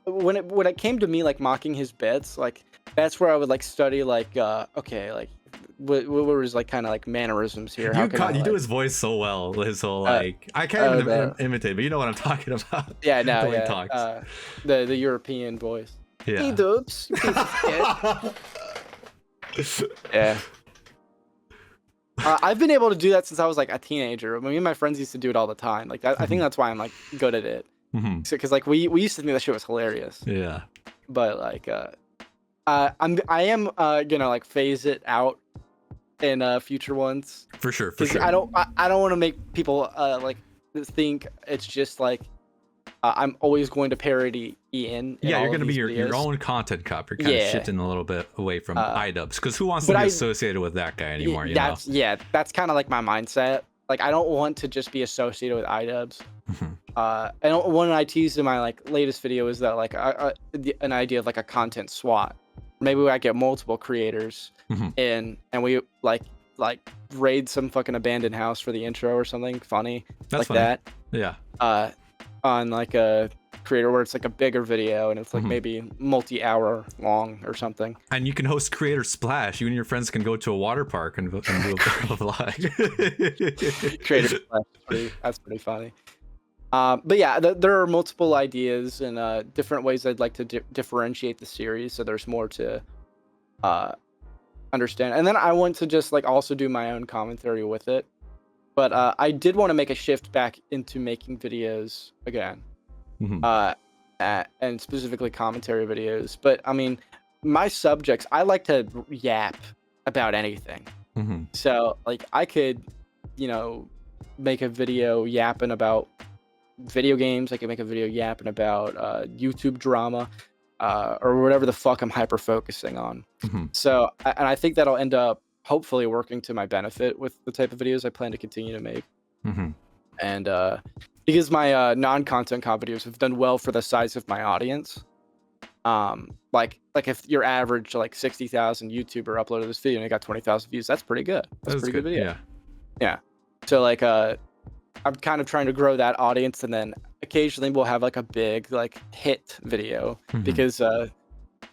when it came to me like mocking his bits, like that's where I would like study like okay, like what was like kind of like mannerisms here. You do his voice so well. His whole like I can't even imitate, but you know what I'm talking about. Yeah, no, the way yeah. he talks. The European voice. Yeah. Idubbbz, you piece of shit. Yeah. I've been able to do that since I was like a teenager. Me and my friends used to do it all the time. Like I think that's why I'm like good at it. Because like we used to think that shit was hilarious. Yeah. But like I am gonna like phase it out in future ones. For sure. I don't want to make people like think it's just like I'm always going to parody Ian. Yeah, you're going to be your own content cop. You're kind of shifting a little bit away from Idubbbz, because who wants to be associated with that guy anymore? That's kind of like my mindset. Like I don't want to just be associated with Idubbbz. One I teased in my like latest video is that like an idea of like a content SWAT. Maybe I get multiple creators in, and we like raid some fucking abandoned house for the intro or something funny. That's funny. That. Yeah. On like a creator where it's like a bigger video and it's like maybe multi-hour long or something. And you can host Creator Splash. You and your friends can go to a water park and do a vlog. Creator Splash, that's pretty funny. But yeah, there are multiple ideas and different ways I'd like to differentiate the series, so there's more to understand. And then I want to just like also do my own commentary with it. But I did want to make a shift back into making videos again, and specifically commentary videos. But I mean, my subjects, I like to yap about anything. So like I could, make a video yapping about video games. I could make a video yapping about YouTube drama, or whatever the fuck I'm hyper focusing on. So, and I think that'll end up hopefully working to my benefit with the type of videos I plan to continue to make. And because my non-content comp videos have done well for the size of my audience. Like if your average like 60,000 YouTuber uploaded this video and it got 20,000 views, that's pretty good. That's a pretty good video. Yeah. So like I'm kind of trying to grow that audience, and then occasionally we'll have like a big like hit video because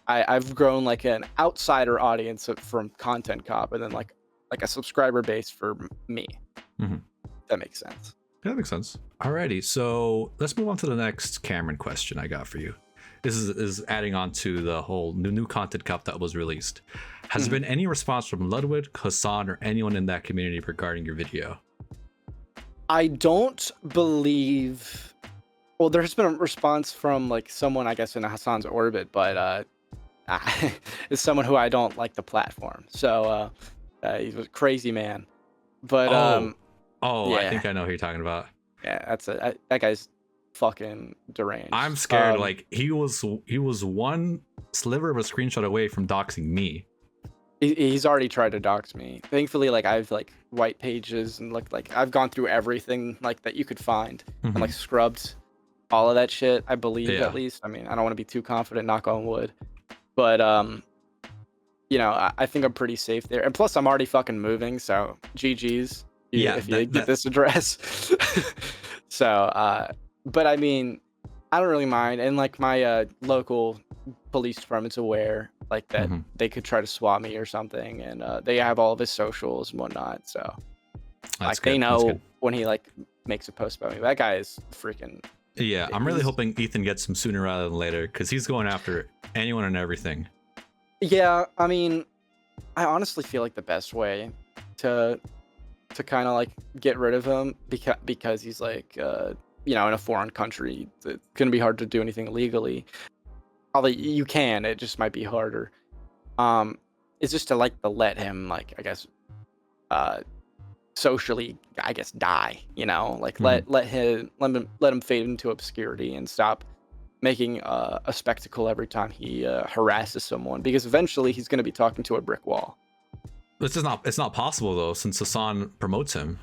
I've grown like an outsider audience from Content Cop, and then like a subscriber base for me. Mhm. That makes sense. Yeah, that makes sense. Alrighty, so let's move on to the next Cameron question I got for you. This is adding on to the whole new Content Cop that was released. Has there been any response from Ludwig, Hasan, or anyone in that community regarding your video? I don't believe. Well, there has been a response from like someone, I guess, in Hasan's orbit, but it's someone who I don't like the platform. So he's a crazy man. But yeah. I yeah. think I know who you're talking about. Yeah, that guy's fucking deranged. I'm scared. Like he was one sliver of a screenshot away from doxing me. He's already tried to dox me. Thankfully, like I've like white pages and like I've gone through everything like that you could find and like scrubbed all of that shit. I believe at least. I mean, I don't want to be too confident. Knock on wood. But you know, I think I'm pretty safe there. And plus, I'm already fucking moving. So GG's. If you get this address. So, but I mean, I don't really mind. And like my local police department's aware like that they could try to swat me or something, and they have all of his socials and whatnot. So like they know when he like makes a post about me. That guy is freaking. Yeah, I'm really hoping Ethan gets him sooner rather than later, because he's going after anyone and everything. Yeah, I mean, I honestly feel like the best way to kind of like get rid of him because he's like you know, in a foreign country, it's gonna be hard to do anything legally. Although you can, it just might be harder. It's just to let him like, I guess, socially, I guess, die. You know, like let him fade into obscurity and stop making a spectacle every time he harasses someone, because eventually he's gonna be talking to a brick wall. It's not possible though, since Hasan promotes him.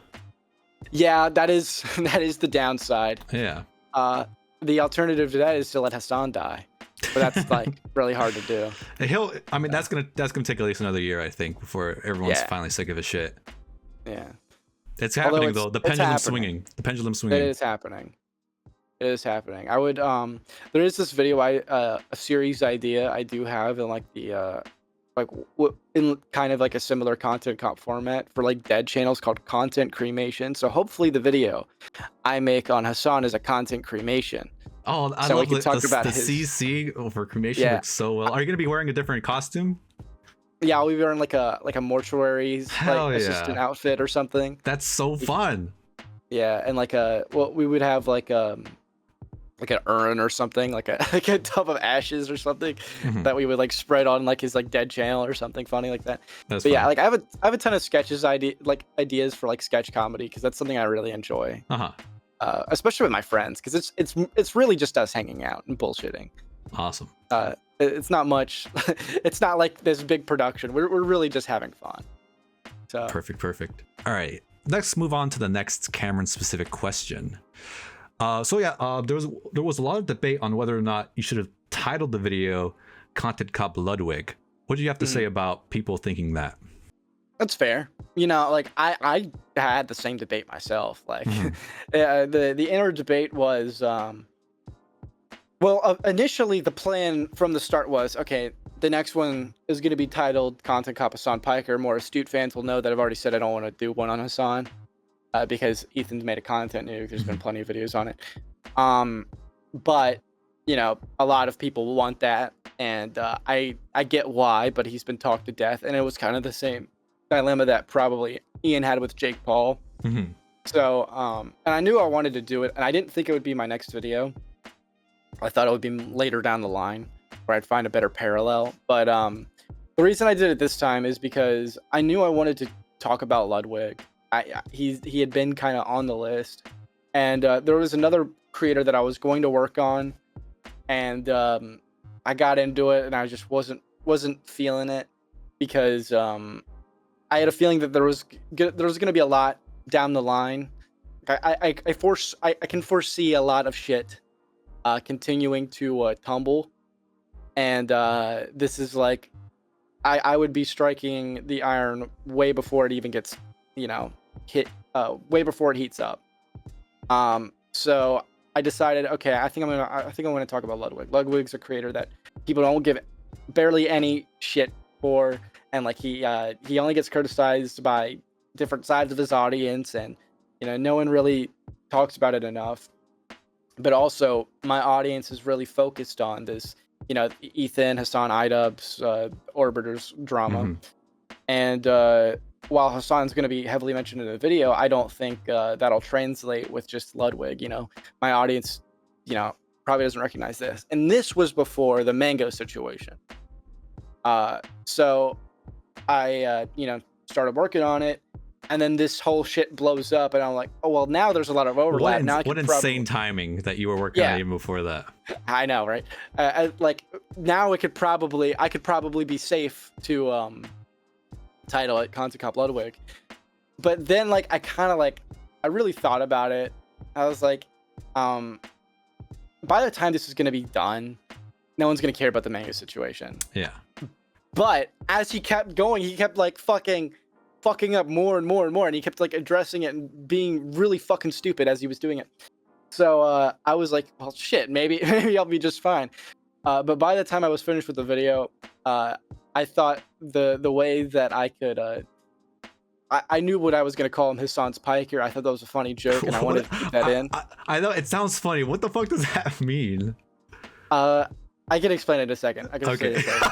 Yeah, that is the downside. Yeah. The alternative to that is to let Hasan die, but that's like really hard to do. I mean, that's gonna take at least another year, I think, before everyone's finally sick of his shit. Yeah. It's happening though. The pendulum's swinging. The pendulum's swinging. It is happening. It is happening. I would there is this video a series idea I do have in like the in kind of like a similar content cop format for like dead channels called content cremation. So hopefully the video I make on Hasan is a content cremation. Oh, I so love we can talk about the his CC for cremation works so well. Are you gonna be wearing a different costume? Yeah, I'll be wearing like a mortuary assistant outfit or something. That's so fun. Yeah, and like we would have like an urn or something, like a tub of ashes or something that we would like spread on like his like dead channel or something funny like that. But yeah, like I have a ton of ideas for like sketch comedy, because that's something I really enjoy. Especially with my friends, because it's really just us hanging out and bullshitting. Awesome. It's not much. It's not like this big production. We're really just having fun. So perfect. All right, let's move on to the next Cameron specific question. There was a lot of debate on whether or not you should have titled the video Content Cop Ludwig. What do you have to say about people thinking that? That's fair. You know, like I had the same debate myself. Like the inner debate was initially the plan from the start was, okay, the next one is going to be titled Content Cop Hasan Piker. More astute fans will know that I've already said I don't want to do one on Hasan. Because Ethan's made a content nuke. There's been plenty of videos on it. But, you know, a lot of people want that. And I get why, but he's been talked to death. And it was kind of the same dilemma that probably Ian had with Jake Paul. So, and I knew I wanted to do it. And I didn't think it would be my next video. I thought it would be later down the line where I'd find a better parallel. But the reason I did it this time is because I knew I wanted to talk about Ludwig. He had been kind of on the list, and there was another creator that I was going to work on, and I got into it, and I just wasn't feeling it, because I had a feeling that there was going to be a lot down the line. I can foresee a lot of shit continuing to tumble, and this is like I would be striking the iron way before it even gets, you know, hit, way before it heats up. So I decided, okay, I think I'm gonna talk about Ludwig. Ludwig's a creator that people don't give barely any shit for, and like he only gets criticized by different sides of his audience, and no one really talks about it enough. But also my audience is really focused on this, Ethan, Hasan, Idubbbz, Orbiters drama. And while Hasan's going to be heavily mentioned in the video, I don't think that'll translate with just Ludwig. My audience, probably doesn't recognize this. And this was before the Mango situation. So I, started working on it. And then this whole shit blows up, and I'm like, oh, well, now there's a lot of overlap. What insane timing that you were working on even before that. I know, right? Now I could probably be safe to title it Content Cop Ludwig. But then I really thought about it. I was like, by the time this is gonna be done, no one's gonna care about the Mango situation. Yeah. But as he kept going, he kept fucking up more and more and more, and he kept addressing it and being really fucking stupid as he was doing it. So I was like, well, shit, maybe I'll be just fine. But by the time I was finished with the video, I thought the way that I could I knew what I was gonna call him, Hasan Piker. I thought that was a funny joke, and I wanted to keep that in. I know it sounds funny. What the fuck does that mean? I can explain it in a second. I can explain it in a second.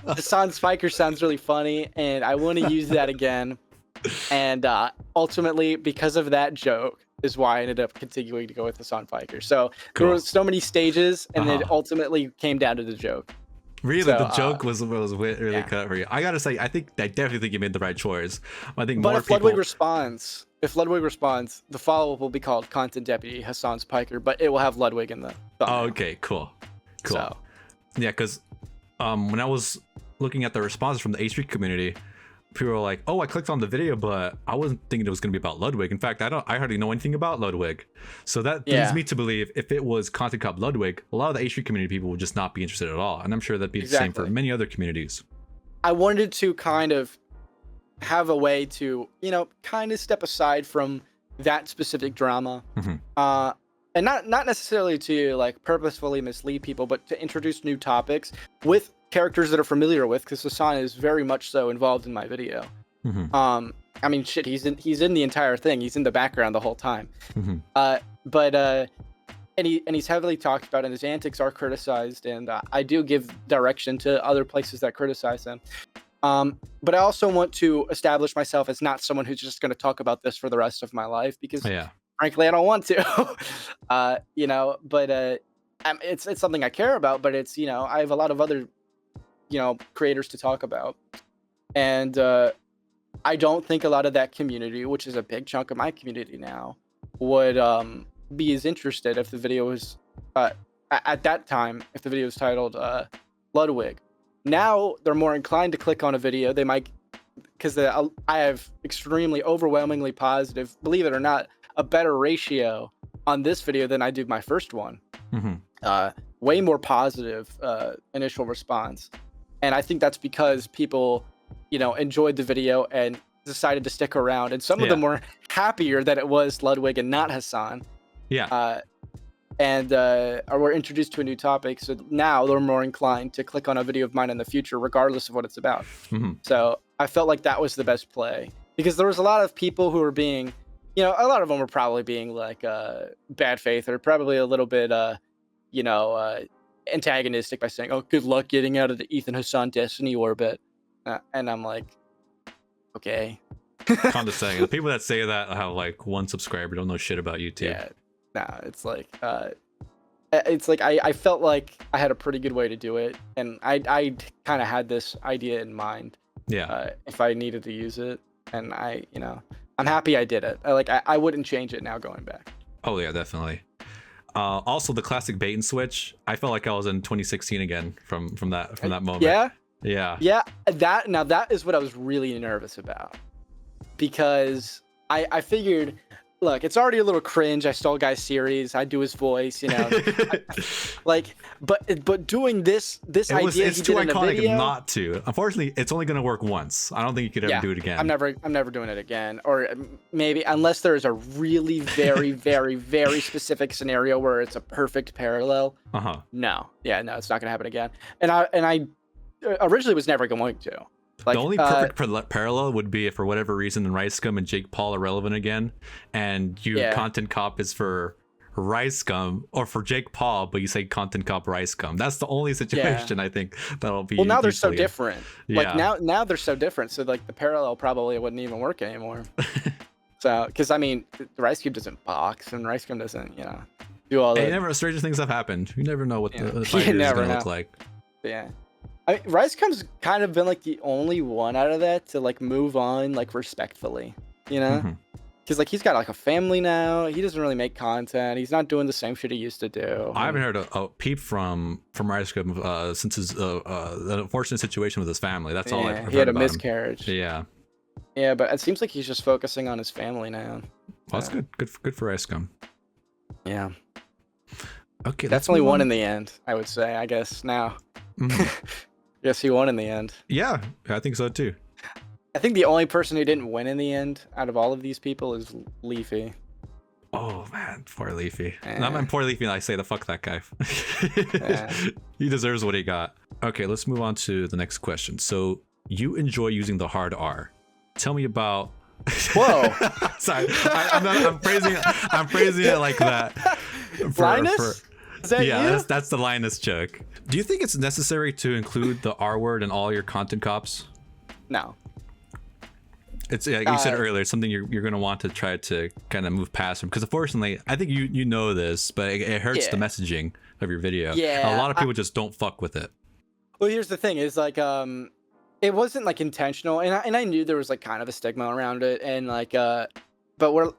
But Hasan Piker sounds really funny, and I want to use that again. And ultimately, because of that joke, is why I ended up continuing to go with Hasan Piker. So there were so many stages, and it ultimately came down to the joke. Really, so, the joke was really cut for you. I gotta say, I definitely think you made the right choice. I think more people. Ludwig responds, if Ludwig responds, the follow-up will be called Content Deputy Hasan Piker, but it will have Ludwig in the thumbnail. Oh, okay, cool. So. Yeah, because when I was looking at the responses from the H3 community, people were like, "Oh, I clicked on the video, but I wasn't thinking it was going to be about Ludwig. In fact, I hardly know anything about Ludwig." So that leads me to believe if it was Content Cop Ludwig, a lot of the H3 community people would just not be interested at all, and I'm sure that'd be the same for many other communities. I wanted to kind of have a way to, kind of step aside from that specific drama. And not necessarily to purposefully mislead people, but to introduce new topics with characters that are familiar with, because Hasan is very much so involved in my video. I mean, shit, he's in the entire thing. He's in the background the whole time. And he's heavily talked about, and his antics are criticized, and I do give direction to other places that criticize him. But I also want to establish myself as not someone who's just going to talk about this for the rest of my life, because frankly, I don't want to. But it's something I care about, but it's, I have a lot of other, creators to talk about. And I don't think a lot of that community, which is a big chunk of my community now, would be as interested if the video was, at that time, if the video was titled Ludwig. Now they're more inclined to click on a video. They might, because I have extremely overwhelmingly positive, believe it or not, a better ratio on this video than I do my first one. Way more positive initial response. And I think that's because people, enjoyed the video and decided to stick around. And some of them were happier that it was Ludwig and not Hasan. And were introduced to a new topic. So now they're more inclined to click on a video of mine in the future, regardless of what it's about. So I felt like that was the best play, because there was a lot of people who were being, a lot of them were probably being bad faith, or probably a little bit, antagonistic by saying, "Oh, good luck getting out of the Ethan Hasan Destiny orbit." And I'm like, okay. Condescending. The people that say that have one subscriber, don't know shit about YouTube. Yeah. Nah, it's I felt like I had a pretty good way to do it, and I kind of had this idea in mind. If I needed to use it, and I'm happy I did it. I wouldn't change it now going back. Oh yeah, definitely. Also, the classic bait and switch. I felt like I was in 2016 again from that moment. Yeah. That is what I was really nervous about, because I figured, look, it's already a little cringe. I stole a guy's series. I do his voice, you know. Like, but doing this idea it's he too did in a iconic video, not to. Unfortunately, it's only going to work once. I don't think you could ever do it again. I'm never doing it again. Or maybe unless there is a really very, very, very specific scenario where it's a perfect parallel. No, it's not gonna happen again. And I originally was never going to. Like, the only perfect parallel would be if for whatever reason Ricegum and Jake Paul are relevant again, and content cop is for Ricegum or for Jake Paul, but you say content cop Ricegum. That's the only situation I think that'll be. Well, now they're so different. Yeah. Like now they're so different. So like the parallel probably wouldn't even work anymore. So because I mean, Ricegum doesn't box and Ricegum doesn't, you know, do all that. Stranger things have happened. You never know what the fight is gonna look like. Yeah. Ricegum's kind of been like the only one out of that to like move on like respectfully, you know, because like he's got like a family now. He doesn't really make content. He's not doing the same shit he used to do. I haven't heard a peep from Ricegum since his the unfortunate situation with his family. That's all I've heard. He had a about miscarriage. Him. Yeah, but it seems like he's just focusing on his family now. Well, that's good for Ricegum. Yeah. Okay, definitely won in the end. I would say. I guess now. Yes, he won in the end. Yeah, I think so too. I think the only person who didn't win in the end out of all of these people is Leafy. Oh man, poor Leafy. Not my poor Leafy. I say the fuck that guy. He deserves what he got. Okay, let's move on to the next question. So you enjoy using the hard R. Tell me about. Whoa! Sorry, I'm phrasing it like that. Linus? Is that you? That's the Linus joke. Do you think it's necessary to include the R word in all your content cops? No. It's like you said earlier, it's something you're going to want to try to kind of move past from, because unfortunately, I think you know this, but it hurts the messaging of your video. Yeah, a lot of people just don't fuck with it. Well, here's the thing: is like it wasn't like intentional, and I knew there was like kind of a stigma around it, and like but where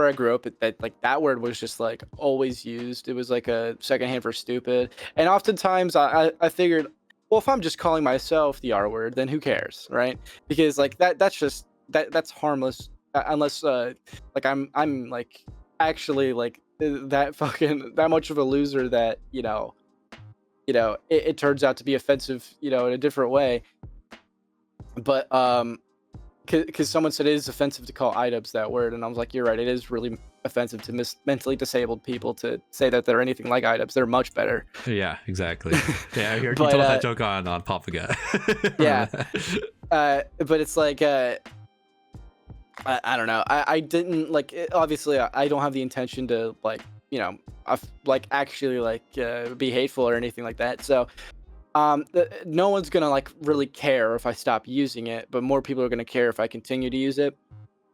I grew up, that word was just like always used. It was like a secondhand for stupid, and oftentimes I figured, well, if I'm just calling myself the R word, then who cares, right? Because like that's harmless unless like I'm like actually like that much of a loser that you know it turns out to be offensive, you know, in a different way. But because someone said it is offensive to call Idubbbz that word, and I was like, you're right, it is really offensive to mentally disabled people to say that they're anything like Idubbbz. They're much better. Yeah, exactly. Yeah, you told that joke on Poppagat. Yeah. But it's like I don't know. I didn't like obviously I don't have the intention to like, you know, actually like be hateful or anything like that. So no one's gonna like really care if I stop using it, but more people are gonna care if I continue to use it.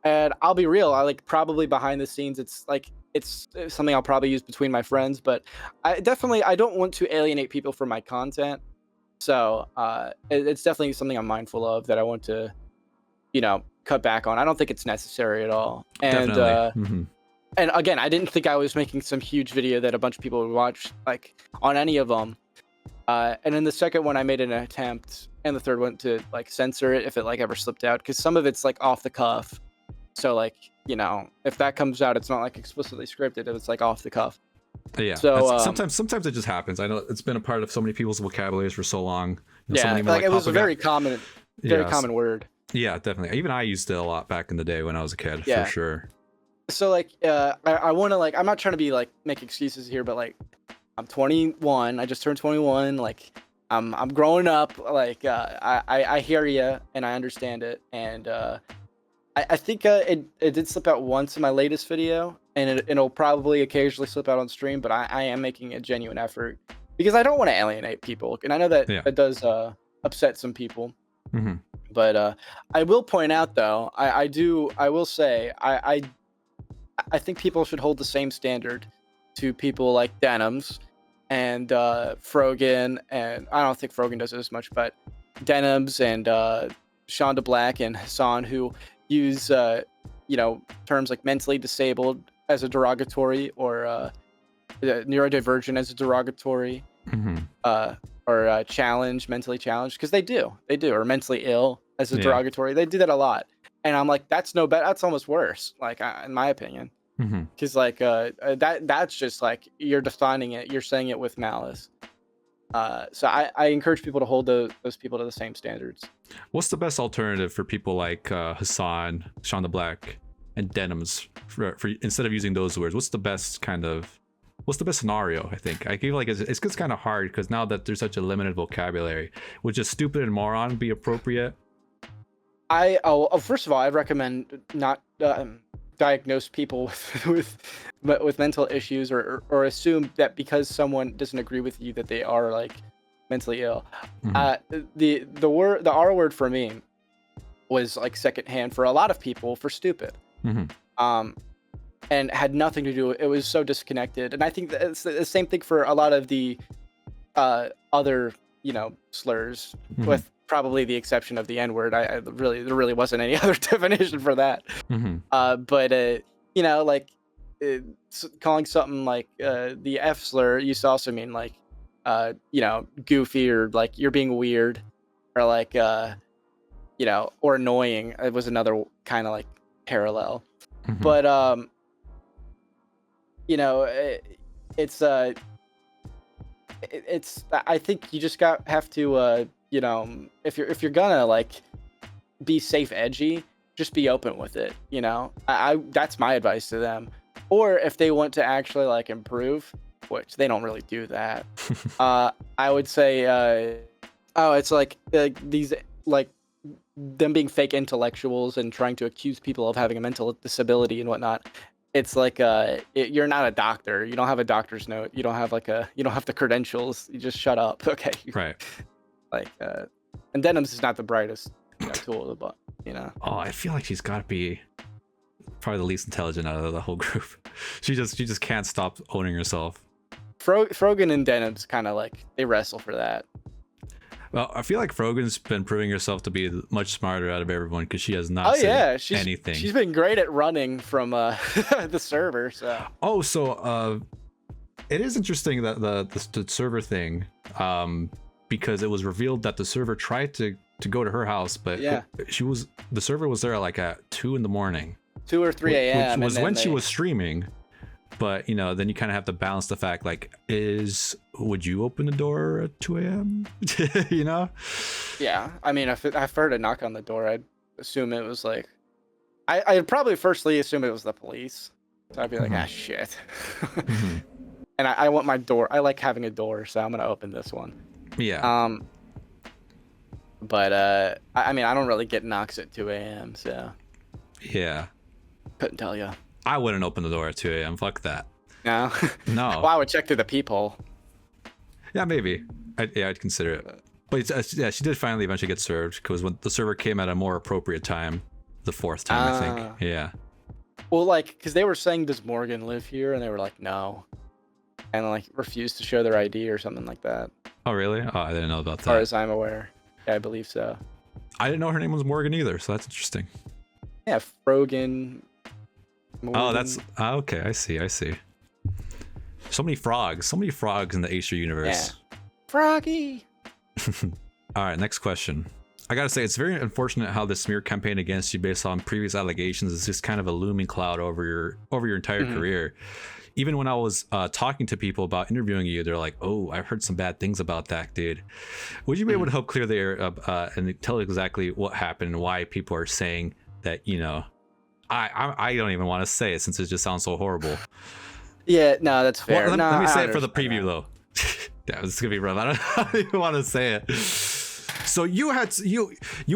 And I'll be real, I like probably behind the scenes it's something I'll probably use between my friends, but I don't want to alienate people from my content. So it's definitely something I'm mindful of that I want to, you know, cut back on. I don't think it's necessary at all. And and again, I didn't think I was making some huge video that a bunch of people would watch like on any of them. And then the second one I made an attempt, and the third one to like censor it if it like ever slipped out, because some of it's like off the cuff. So like, you know, if that comes out, it's not like explicitly scripted, it's like off the cuff. Yeah. So sometimes it just happens. I know it's been a part of so many people's vocabularies for so long. You know, yeah, like it was a very common word. Yeah, definitely. Even I used it a lot back in the day when I was a kid, for sure. So like, I want to like, I'm not trying to be like make excuses here, but like, I'm 21. I just turned 21. Like, I'm growing up. Like, I hear you and I understand it. And I think it did slip out once in my latest video, and it'll probably occasionally slip out on stream. But I am making a genuine effort because I don't want to alienate people, and I know that that does upset some people. But I will point out though, I will say I think people should hold the same standard to people like Denims and Frogan, and I don't think Frogan does it as much, but Denims and Shonda Black and Hasan, who use you know, terms like mentally disabled as a derogatory, or neurodivergent as a derogatory, or mentally challenged, because they do, or mentally ill as a derogatory. They do that a lot, and I'm like, that's no better. That's almost worse, like in my opinion. Mm-hmm. Because like that's just like you're defining it, you're saying it with malice. So I encourage people to hold those people to the same standards. What's the best alternative for people like Hasan, Sean the Black, and Denims for instead of using those words? What's the best scenario? I think I feel like it's kind of hard because now that there's such a limited vocabulary, would just stupid and moron be appropriate? First of all, I recommend not diagnose people with mental issues or assume that because someone doesn't agree with you that they are like mentally ill. Mm-hmm. The R word for me was like secondhand for a lot of people for stupid. Mm-hmm. And had nothing to do. It was so disconnected, and I think that it's the same thing for a lot of the other slurs, Mm-hmm. with probably the exception of the N word. There really wasn't any other definition for that. Mm-hmm. But like calling something like the F slur used to also mean like goofy, or like you're being weird, or like or annoying. It was another kind of like parallel. Mm-hmm. But it's I think you just have to if you're gonna like be safe edgy, just be open with it. I that's my advice to them. Or if they want to actually like improve, which they don't really do that, I would say it's like these like them being fake intellectuals and trying to accuse people of having a mental disability and whatnot. It's like you're not a doctor. You don't have a doctor's note. You don't have the credentials. You just shut up. Okay. Right. Like and Denims is not the brightest tool, but Oh, I feel like she's got to be probably the least intelligent out of the whole group. She just can't stop owning herself. Frogan and Denims kind of like they wrestle for that. Well, I feel like Frogan's been proving herself to be much smarter out of everyone because she has not said anything. She's been great at running from the server. So it is interesting that the server thing, because it was revealed that the server tried to go to her house, but the server was there like at 2 a.m. 2 or 3 a.m. which was when she was streaming. But then you kind of have to balance the fact, like, would you open the door at 2 a.m.? Yeah, I mean, if I heard a knock on the door, I'd assume it was like, I'd probably firstly assume it was the police. So I'd be like, Mm-hmm. Shit. Mm-hmm. And I want my door. I like having a door, so I'm gonna open this one. Yeah. But I mean, I don't really get knocks at 2 a.m. So Yeah. couldn't tell you. I wouldn't open the door at 2 a.m. Fuck that. No. No. Well, I would check through the peephole. Yeah, maybe. I'd consider it. But she did finally eventually get served because when the server came at a more appropriate time, the 4th time, I think. Yeah. Well, like, because they were saying, does Morgan live here? And they were like, no. And like refused to show their ID or something like that. Oh, really? Oh, I didn't know about that. As far as I'm aware. Yeah, I believe so. I didn't know her name was Morgan either, so that's interesting. Yeah, Frogan. Morgan. Oh, that's okay. I see. So many frogs in the H3 universe. Yeah. Froggy. All right, next question. I gotta say, it's very unfortunate how the smear campaign against you based on previous allegations is just kind of a looming cloud over your entire career. Even when I was talking to people about interviewing you, they're like, "Oh, I've heard some bad things about that, dude." Would you be able to help clear the air and tell exactly what happened and why people are saying that? I don't even want to say it since it just sounds so horrible. Yeah, no, that's fair. Well, let me say it for the understand preview though. Yeah, this is gonna be rough. I don't even want to say it. So you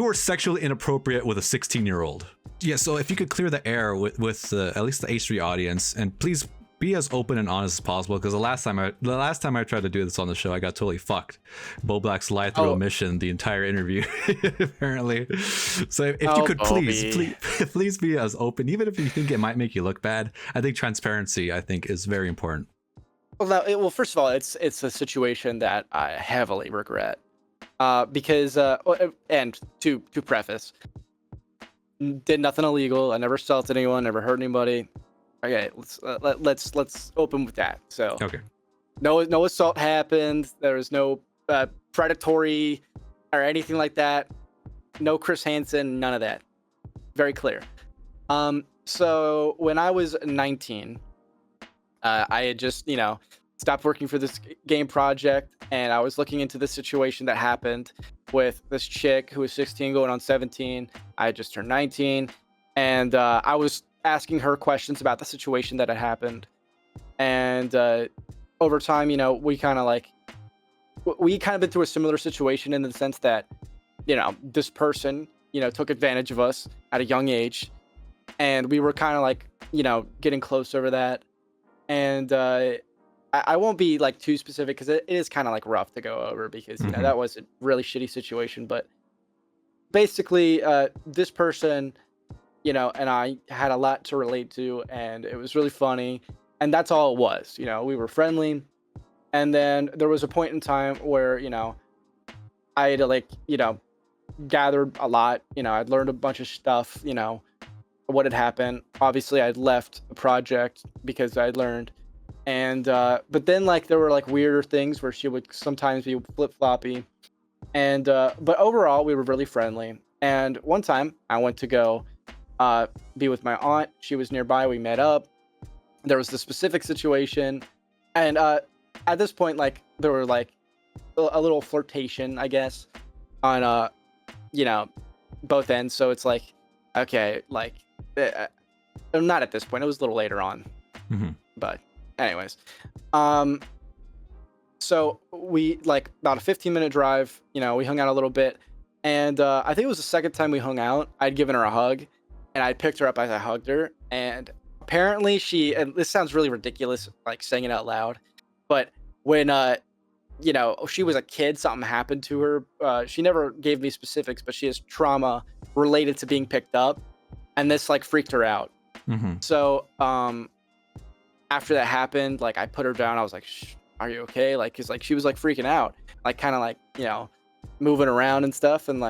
were sexually inappropriate with a 16-year-old. Yeah. So if you could clear the air with at least the H3 audience, and please be as open and honest as possible, because the last time I tried to do this on the show, I got totally fucked. Bo Black's lied through omission the entire interview, apparently. So if you could please be as open, even if you think it might make you look bad. I think transparency, is very important. Well, first of all, it's a situation that I heavily regret, because and to preface, did nothing illegal. I never assaulted anyone, never hurt anybody. Okay, let's open with that. So okay, no assault happened. There was no predatory or anything like that. No Chris Hansen, none of that. Very clear. So when I was 19, I had just, stopped working for this game project, and I was looking into the situation that happened with this chick who was 16 going on 17. I had just turned 19, and I was asking her questions about the situation that had happened. And over time, we kind of been through a similar situation in the sense that, this person, took advantage of us at a young age, and we were kind of like, getting close over that. And I won't be like too specific because it is kind of like rough to go over because that was a really shitty situation. But basically, this person, and I had a lot to relate to, and it was really funny, and that's all it was. We were friendly, and then there was a point in time where I had to gathered a lot. I'd learned a bunch of stuff. What had happened. Obviously, I'd left the project because I'd learned. And but then there were weirder things where she would sometimes be flip-floppy, and but overall we were really friendly. And one time I went to go be with my aunt. She was nearby. We met up. There was this specific situation, and at this point there were a little flirtation, I guess, on both ends. So it's okay, not at this point. It was a little later on, but anyways, so we about a 15-minute drive. We hung out a little bit, and I think it was the second time we hung out. I'd given her a hug, and I picked her up as I hugged her, and apparently and this sounds really ridiculous, saying it out loud, but when she was a kid, something happened to her. She never gave me specifics, but she has trauma related to being picked up, and this freaked her out. So after that happened, I put her down. I was like, Shh, are you okay? Cause she was freaking out, kind of moving around and stuff. And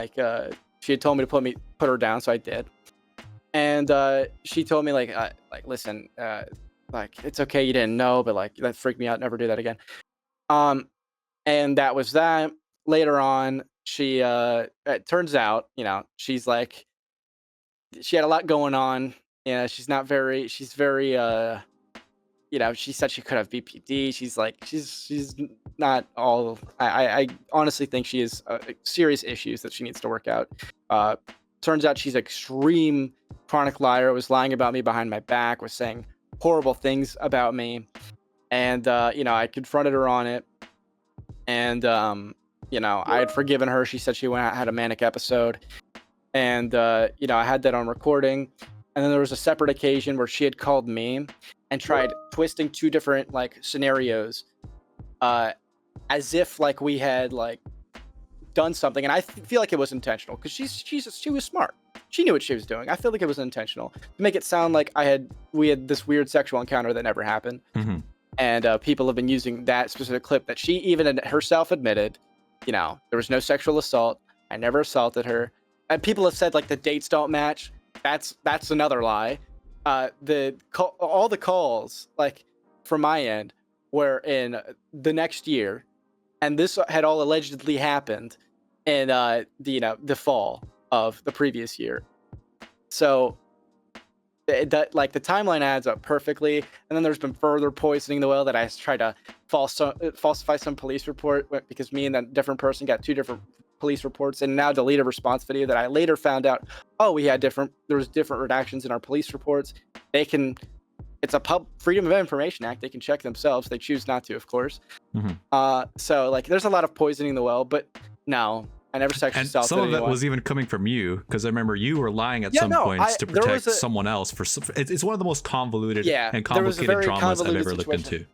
she had told me to put her down. So I did. And she told me listen, it's okay. You didn't know, but that freaked me out. Never do that again. And that was that. Later on, she, it turns out, she's she had a lot going on. Yeah, she's very, she said she could have BPD. She's not all. I honestly think she has serious issues that she needs to work out. Turns out she's extreme chronic liar. Was lying about me behind my back. Was saying horrible things about me, and I confronted her on it, and I had forgiven her. She said she had a manic episode, and I had that on recording. And then there was a separate occasion where she had called me and tried twisting two different scenarios, as if we had done something. And I feel like it was intentional because she was smart. She knew what she was doing. I feel like it was intentional to make it sound like we had this weird sexual encounter that never happened. And people have been using that specific clip that she even herself admitted. There was no sexual assault. I never assaulted her. And people have said the dates don't match. That's another lie. All the calls from my end were in the next year, and this had all allegedly happened in the fall of the previous year. So the timeline adds up perfectly. And then there's been further poisoning the well that I tried to falsify some police report because me and that different person got two different police reports, and now delete a response video that I later found out, there was different redactions in our police reports. It's a Freedom of Information Act. They can check themselves. They choose not to, of course. So there's a lot of poisoning the well, but no, I never sexually assaulted anyone. Some of it was even coming from you, because I remember you were lying at some points to protect someone else. It's one of the most convoluted and complicated dramas I've ever looked into.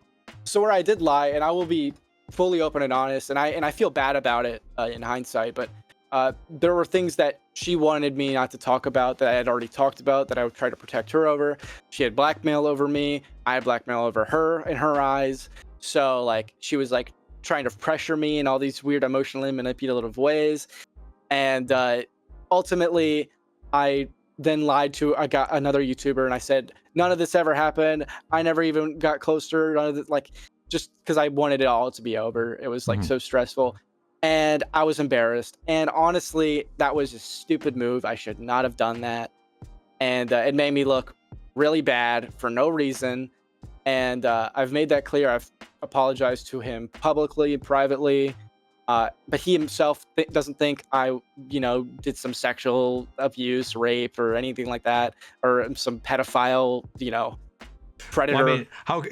So where I did lie, and I will be fully open and honest, and I feel bad about it in hindsight, but there were things that she wanted me not to talk about that I had already talked about that I would try to protect her over. She had blackmail over me. I had blackmail over her in her eyes. So she was trying to pressure me in all these weird emotionally manipulative ways. And ultimately I then I got another YouTuber and I said, none of this ever happened. I never even got close to her. None of this, just because I wanted it all to be over. It was so stressful. And I was embarrassed. And honestly, that was a stupid move. I should not have done that. And it made me look really bad for no reason. And I've made that clear. I've apologized to him publicly and privately. But he himself doesn't think I, did some sexual abuse, rape, or anything like that, or some pedophile, predator. Well,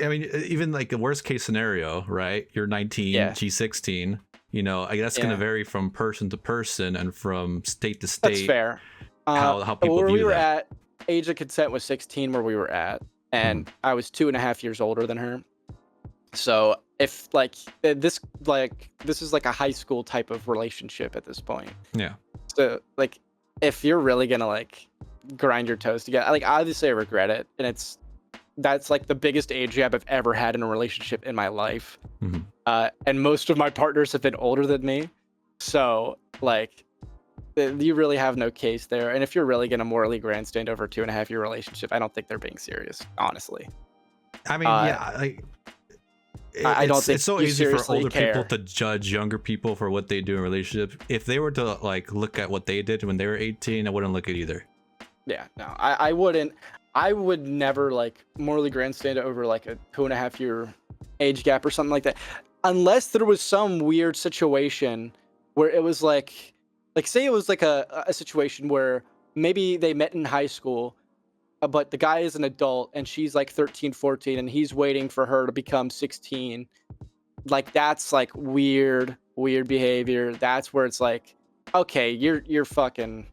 I mean, even like the worst case scenario, right? You're 19, Yeah. she's 16. I guess going to vary from person to person and from state to state. That's fair. How people where view we were that. at, age of consent was 16 where we were at, and I was 2.5 years older than her. So if this is like a high school type of relationship at this point. Yeah. So like if you're really gonna like grind your toes together, like obviously I regret it, and that's like the biggest age gap I've ever had in a relationship in my life. And most of my partners have been older than me, so like you really have no case there. And if you're really gonna morally grandstand over a 2.5-year relationship, I don't think they're being serious, honestly. I mean, I don't think it's so you easy for seriously older care. people to judge younger people for what they do in relationships. If they were to like look at what they did when they were 18, I wouldn't look at either. Yeah, no, I wouldn't. I would never like morally grandstand over like a 2.5-year age gap or something like that, unless there was some weird situation where it was like say it was like a situation where maybe they met in high school, but the guy is an adult and she's like 13, 14, and he's waiting for her to become 16. Like that's like weird behavior. That's where it's like, okay, you're fucking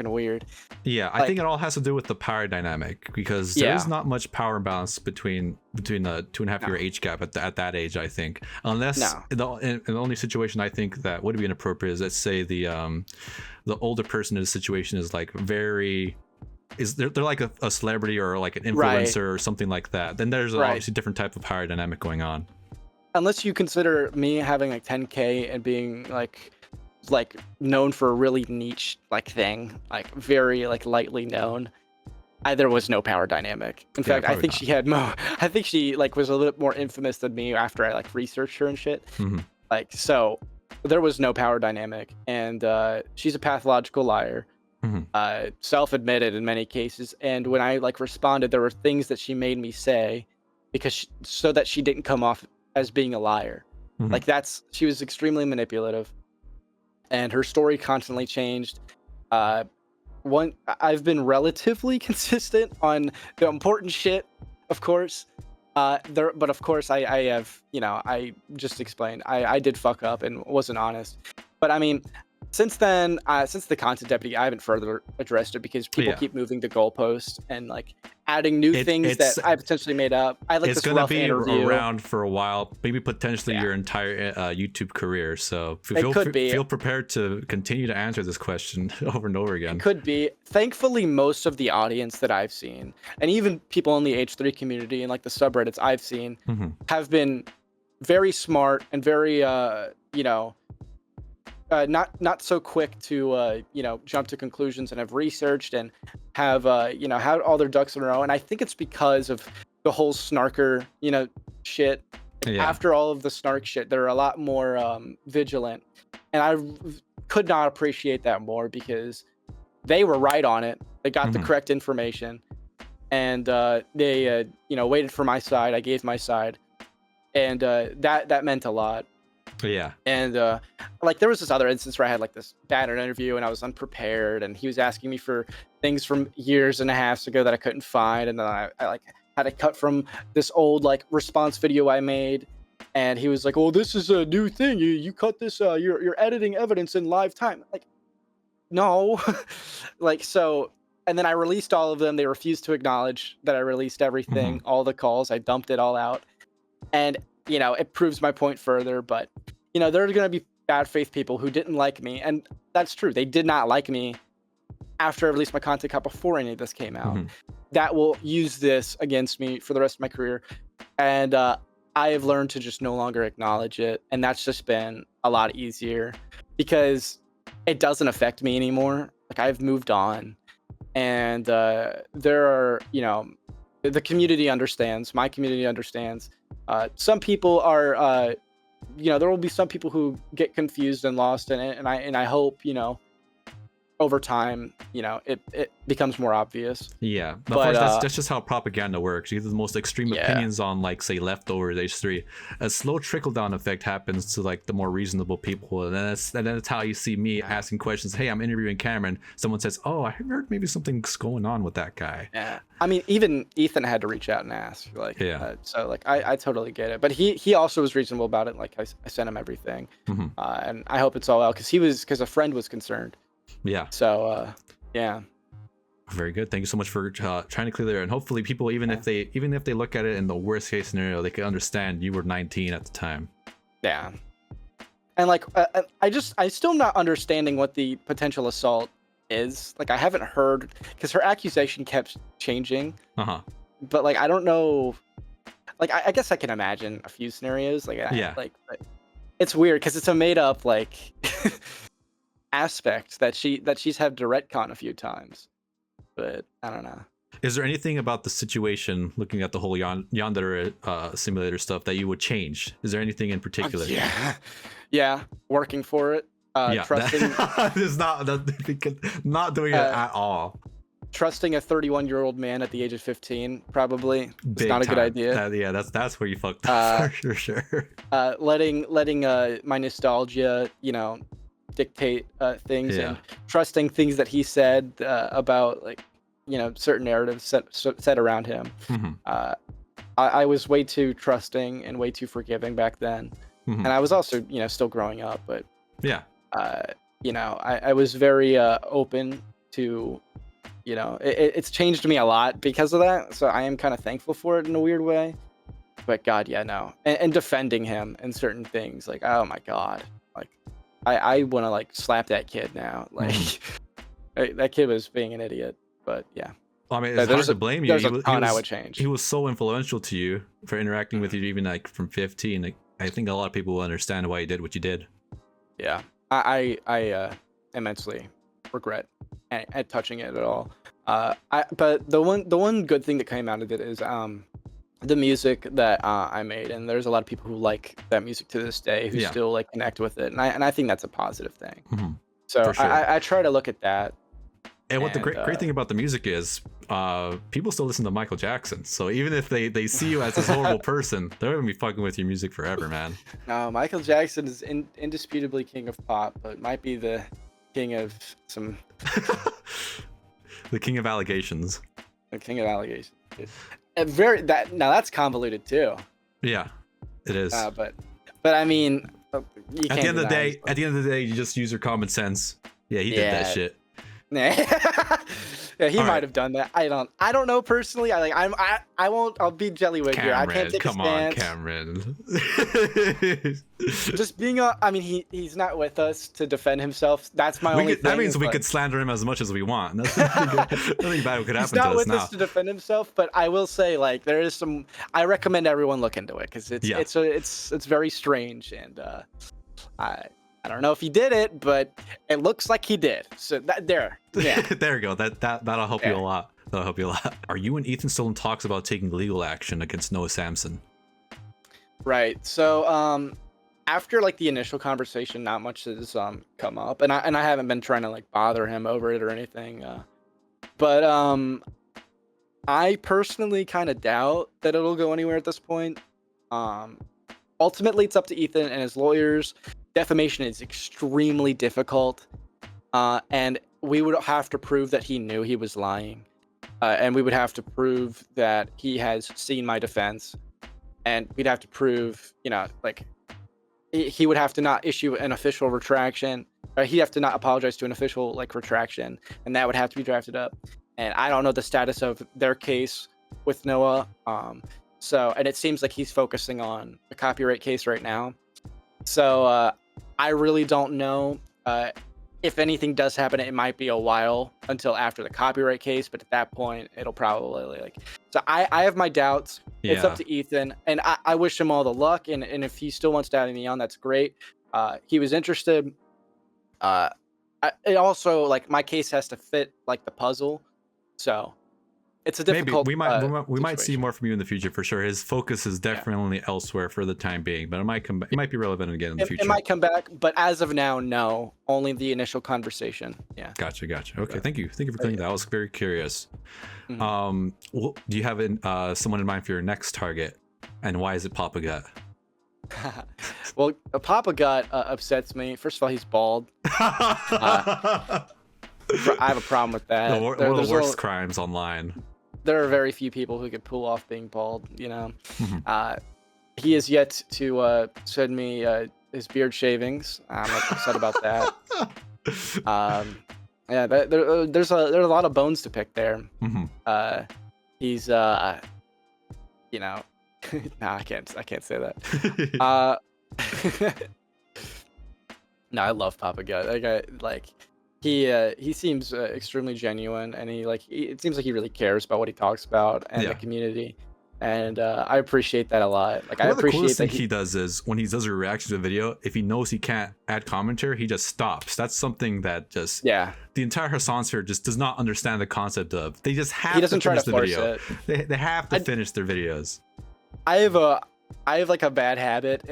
weird. Yeah, I think it all has to do with the power dynamic, because there's not much power balance between the 2.5-year age gap at that age. I think, unless the only situation I think that would be inappropriate is, let's say the older person in the situation is like they're like a celebrity or like an influencer or something like that. Then there's obviously different type of power dynamic going on. Unless you consider me having like 10K and being like known for a really niche like thing, like very like lightly known, there was no power dynamic. In fact, I think she had I think she like was a little bit more infamous than me after I like researched her and shit. Like, so there was no power dynamic, and she's a pathological liar, self-admitted in many cases. And when I like responded, there were things that she made me say so that she didn't come off as being a liar. Like she was extremely manipulative. And her story constantly changed. I've been relatively consistent on the important shit, of course. But of course, I have, I just explained, I did fuck up and wasn't honest. But I mean, since then, since the content deputy, I haven't further addressed it because people keep moving the goalposts and like adding new things that I potentially made up. I like it's this rough interview. interview. Around for a while, maybe potentially your entire YouTube career. So feel prepared to continue to answer this question over and over again. It could be. Thankfully, most of the audience that I've seen, and even people in the H3 community and like the subreddits I've seen, have been very smart and very not so quick to jump to conclusions, and have researched and have had all their ducks in a row. And I think it's because of the whole snarker shit. After all of the snark shit, they're a lot more vigilant, and I could not appreciate that more, because they were right on it. They got the correct information, and they waited for my side. I gave my side, and that meant a lot. Yeah. And like there was this other instance where I had like this bad interview and I was unprepared, and he was asking me for things from years and a half ago that I couldn't find, and then I like had to cut from this old like response video I made, and he was like, "Oh, this is a new thing. You cut this. You're editing evidence in live time." Like, no, like so. And then I released all of them. They refused to acknowledge that I released everything, all the calls. I dumped it all out, and it proves my point further. But there are going to be bad faith people who didn't like me, and that's true. They did not like me after I released my content cut before any of this came out. That will use this against me for the rest of my career, and I have learned to just no longer acknowledge it, and that's just been a lot easier because it doesn't affect me anymore. Like, I've moved on, and there are the community understands. My community understands. Some people are, there will be some people who get confused and lost in it, and I hope, over time, it becomes more obvious. Yeah, of But, course, that's just how propaganda works. You get the most extreme opinions on, like, say, leftovers, H3. A slow trickle down effect happens to like the more reasonable people, and then that's how you see me asking questions. Hey, I'm interviewing Cameron. Someone says, "Oh, I heard maybe something's going on with that guy." Yeah, I mean, even Ethan had to reach out and ask, like, Yeah. so like I totally get it, but he also was reasonable about it. Like I sent him everything, Mhm. and I hope it's all well because a friend was concerned. Yeah. So yeah. Very good. Thank you so much for trying to clear that. And hopefully, people, even if they look at it in the worst case scenario, they can understand you were 19 at the time. Yeah. And like, I still not understanding what the potential assault is. Like, I haven't heard, because her accusation kept changing. But like, I don't know. Like, I guess I can imagine a few scenarios. Like, but it's weird because it's a made up like aspect that she's had to retcon a few times. But I don't know. Is there anything about the situation, looking at the whole Yandere simulator stuff, that you would change? Is there anything in particular? Yeah, working for it. Trusting. It's not doing it at all. Trusting a 31-year-old man at the age of 15, probably. It's not a good idea. That's where you fucked up for sure. Letting my nostalgia, dictate things, and trusting things that he said about, like, certain narratives set around him. I was way too trusting and way too forgiving back then, and I was also still growing up, but I was very open to, it's changed me a lot because of that, so I am kind of thankful for it in a weird way. But God, no, and defending him in certain things, like, oh my God, like I want to like slap that kid now, like that kid was being an idiot. But yeah, well, I mean, it's hard to blame you. There's a ton I would change. He was so influential to you for interacting with you, even like from 15. Like, I think a lot of people will understand why you did what you did. Yeah, I immensely regret at touching it at all. But the one good thing that came out of it is the music that I made, and there's a lot of people who like that music to this day who still like connect with it, and I think that's a positive thing. So sure. I try to look at that. And what the great thing about the music is, people still listen to Michael Jackson. So even if they see you as this horrible person, they're gonna be fucking with your music forever, man. No, Michael Jackson is indisputably king of pop, but might be the king of some. The king of allegations. The king of allegations. Now that's convoluted too. Yeah, it is. But I mean, at the end of the day, you just use your common sense. Yeah, he did that shit. Yeah, he might have done that. I don't know personally. I'll be Jellywick here. I can't take a stance. Cameron. Just being he's not with us to defend himself. That's my only thing. That means we could slander him as much as we want. Nothing bad could happen to us now. He's not with us to defend himself, but I will say, like, there is some. I recommend everyone look into it because it's very strange, and I don't know if he did it, but it looks like he did. So there you go. That'll help you a lot. That'll help you a lot. Are you and Ethan still in talks about taking legal action against Noah Samsen? Right. So after like the initial conversation, not much has come up, and I haven't been trying to like bother him over it or anything. But I personally kind of doubt that it'll go anywhere at this point. Ultimately, it's up to Ethan and his lawyers. Defamation is extremely difficult, and we would have to prove that he knew he was lying, and we would have to prove that he has seen my defense, and we'd have to prove, like, he would have to not issue an official retraction, or he'd have to not apologize to an official like retraction, and that would have to be drafted up. And I don't know the status of their case with Noah, and it seems like he's focusing on a copyright case right now. So I really don't know. If anything does happen, it might be a while until after the copyright case, but at that point, it'll probably like. So I have my doubts. Yeah. It's up to Ethan, and I wish him all the luck. And if he still wants to add me on, that's great. He was interested. It also, like, my case has to fit like the puzzle. So it's a Maybe difficult. we might see situation. more from you in the future for sure. His focus is definitely elsewhere for the time being, but it might come. It might be relevant again in the future. It might come back, but as of now, no. Only the initial conversation. Yeah. Gotcha. Okay, thank you for clearing that. I was very curious. Mhm. Well, do you have someone in mind for your next target, and why is it Papa Gut? Well, Papa Gut upsets me. First of all, he's bald. I have a problem with that. One of the worst crimes online. There are very few people who could pull off being bald. Mhm. He has yet to send me his beard shavings. I'm upset about that. Yeah, there's a lot of bones to pick there. Mhm. He's no, I can't say that. No, I love Papa Gut. He seems extremely genuine, and it seems like he really cares about what he talks about and Yeah. the community. And I appreciate that a lot. Like, I One of the appreciate coolest that thing he does is when he does a reaction to a video, if he knows he can't add commentary, he just stops. That's something that just yeah, the entire Hasan sphere just does not understand the concept of. They just have he doesn't to try finish to the force video. it. They have to finish their videos. I have like a bad habit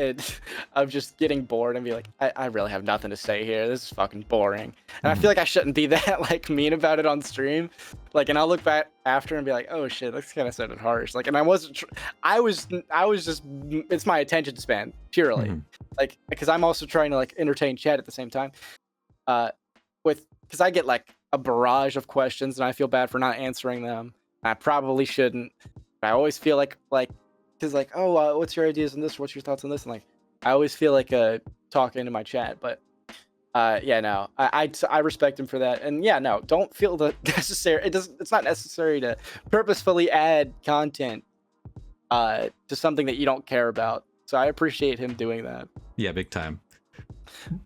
of just getting bored and be like, I really have nothing to say here. This is fucking boring. And I feel like I shouldn't be that like mean about it on stream. Like, and I'll look back after and be like, oh shit, that's kind of sounded harsh. Like, and I wasn't. I was just. It's my attention span purely. Like, because I'm also trying to like entertain chat at the same time. Because I get like a barrage of questions and I feel bad for not answering them. I probably shouldn't. I always feel like. Because like, oh, what's your ideas on this? What's your thoughts on this? And like, I always feel like talking to my chat, but yeah, no, I respect him for that. And yeah, no, don't feel the necessary. It's not necessary to purposefully add content to something that you don't care about. So I appreciate him doing that. Yeah, big time.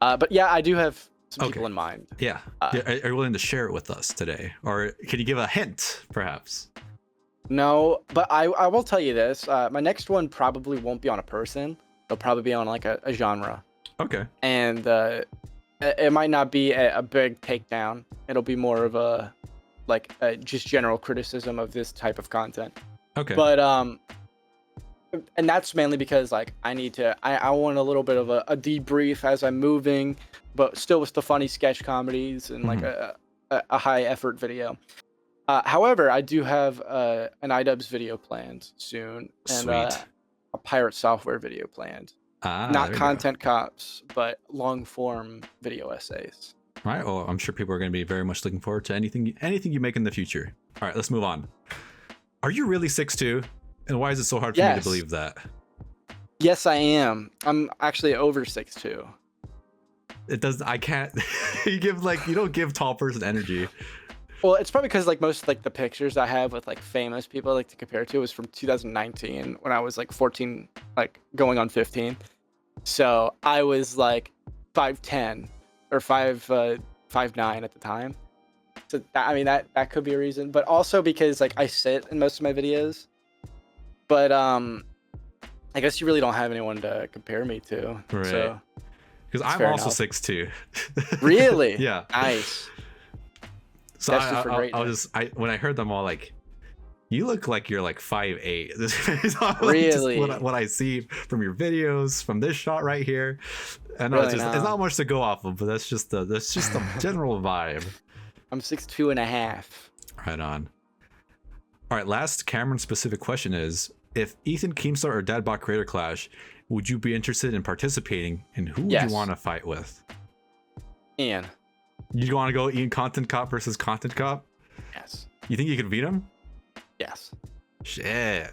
But yeah, I do have some people in mind. Yeah, are you willing to share it with us today, or can you give a hint, perhaps? No, but I will tell you this. My next one probably won't be on a person. It'll probably be on like a genre. Okay. And it might not be a big takedown. It'll be more of a just general criticism of this type of content. Okay. But and that's mainly because like I want a little bit of a debrief as I'm moving, but still with the funny sketch comedies and like a high effort video. However, I do have an Idubbbz video planned soon, and a pirate software video planned. Not content cops, but long form video essays. All right. Well, I'm sure people are going to be very much looking forward to anything you make in the future. All right, let's move on. Are you really 6'2"? And why is it so hard for me to believe that? Yes, I am. I'm actually over 6'2". It does. I can't. You don't give tall person energy. Well, it's probably because like most like the pictures I have with like famous people I like to compare to is from 2019 when I was like 14, like going on 15. So I was like 5'10" or 5'9" at the time. So that could be a reason, but also because like I sit in most of my videos. But I guess you really don't have anyone to compare me to. Right. So because I'm also 6'2". Really? Yeah. Nice. So when I heard them all, like, you look like you're like 5'8". Really? What I see from your videos, from this shot right here, and really it's not much to go off of, but that's just the general vibe. I'm 6'2.5". Right on. All right, last Cameron specific question is: if Ethan Keemstar or Dadbot Creator Clash, would you be interested in participating, and who would you want to fight with? Ian. You want to go Ian Content Cop versus Content Cop? Yes. You think you could beat him? Yes. Shit.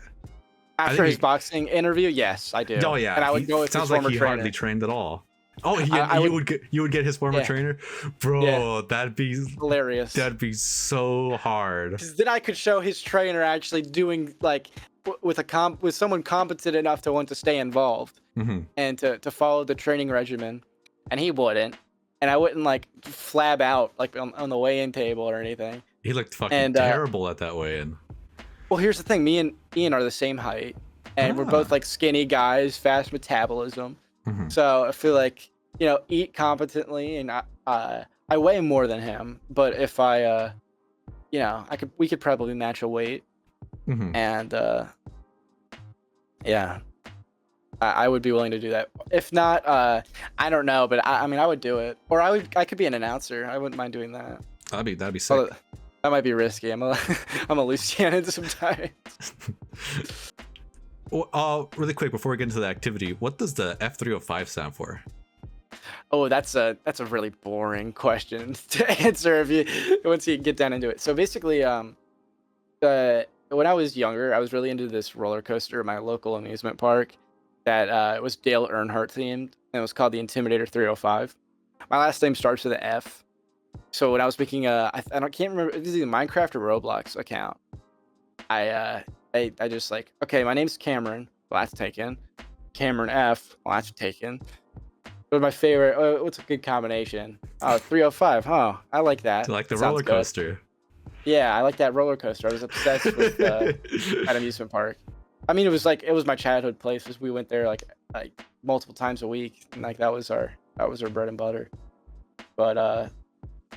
After his boxing interview, yes, I do. Oh yeah. And I would go with his former trainer. Hardly trained at all. Oh, you would get his former trainer, bro. Yeah. That'd be hilarious. That'd be so hard. Because then I could show his trainer actually doing like with someone competent enough to want to stay involved and to follow the training regimen, and he wouldn't. And I wouldn't like flab out like on the weigh-in table or anything. He looked fucking terrible at that weigh-in. Well, here's the thing. Me and Ian are the same height, and we're both like skinny guys, fast metabolism. So I feel like, eat competently, and I weigh more than him. But if I you know, we could probably match a weight, and yeah, I would be willing to do that. If not, I don't know, but I mean, I would do it, or I could be an announcer. I wouldn't mind doing that. That'd be sick. Although, that might be risky. I'm a I'm a loose cannon sometimes. Well, really quick before we get into the activity, what does the F305 stand for? Oh, that's a really boring question to answer once you get down into it. So basically, when I was younger, I was really into this roller coaster at my local amusement park that was Dale Earnhardt themed, and it was called the Intimidator 305. My last name starts with an F. So when I was making I can't remember, it was either Minecraft or Roblox account. I just like, okay, my name's Cameron. Well, that's taken. Cameron F. Well, that's taken. But my favorite, what's a good combination? Oh, 305. Huh. I like that. To like the Sounds roller coaster. good. Yeah, I like that roller coaster. I was obsessed with that amusement park. I mean, it was my childhood place because we went there like multiple times a week, and like that was our bread and butter. But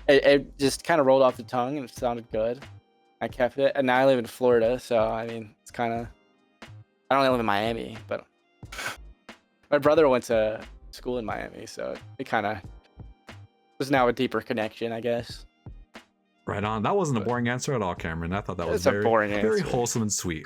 it just kind of rolled off the tongue and it sounded good. I kept it, and now I live in Florida, so I mean, it's kind of. I don't live in Miami, but my brother went to school in Miami, so it kind of was now a deeper connection, I guess. Right on. That wasn't a boring answer at all, Cameron. I thought that was a boring very answer. wholesome and sweet.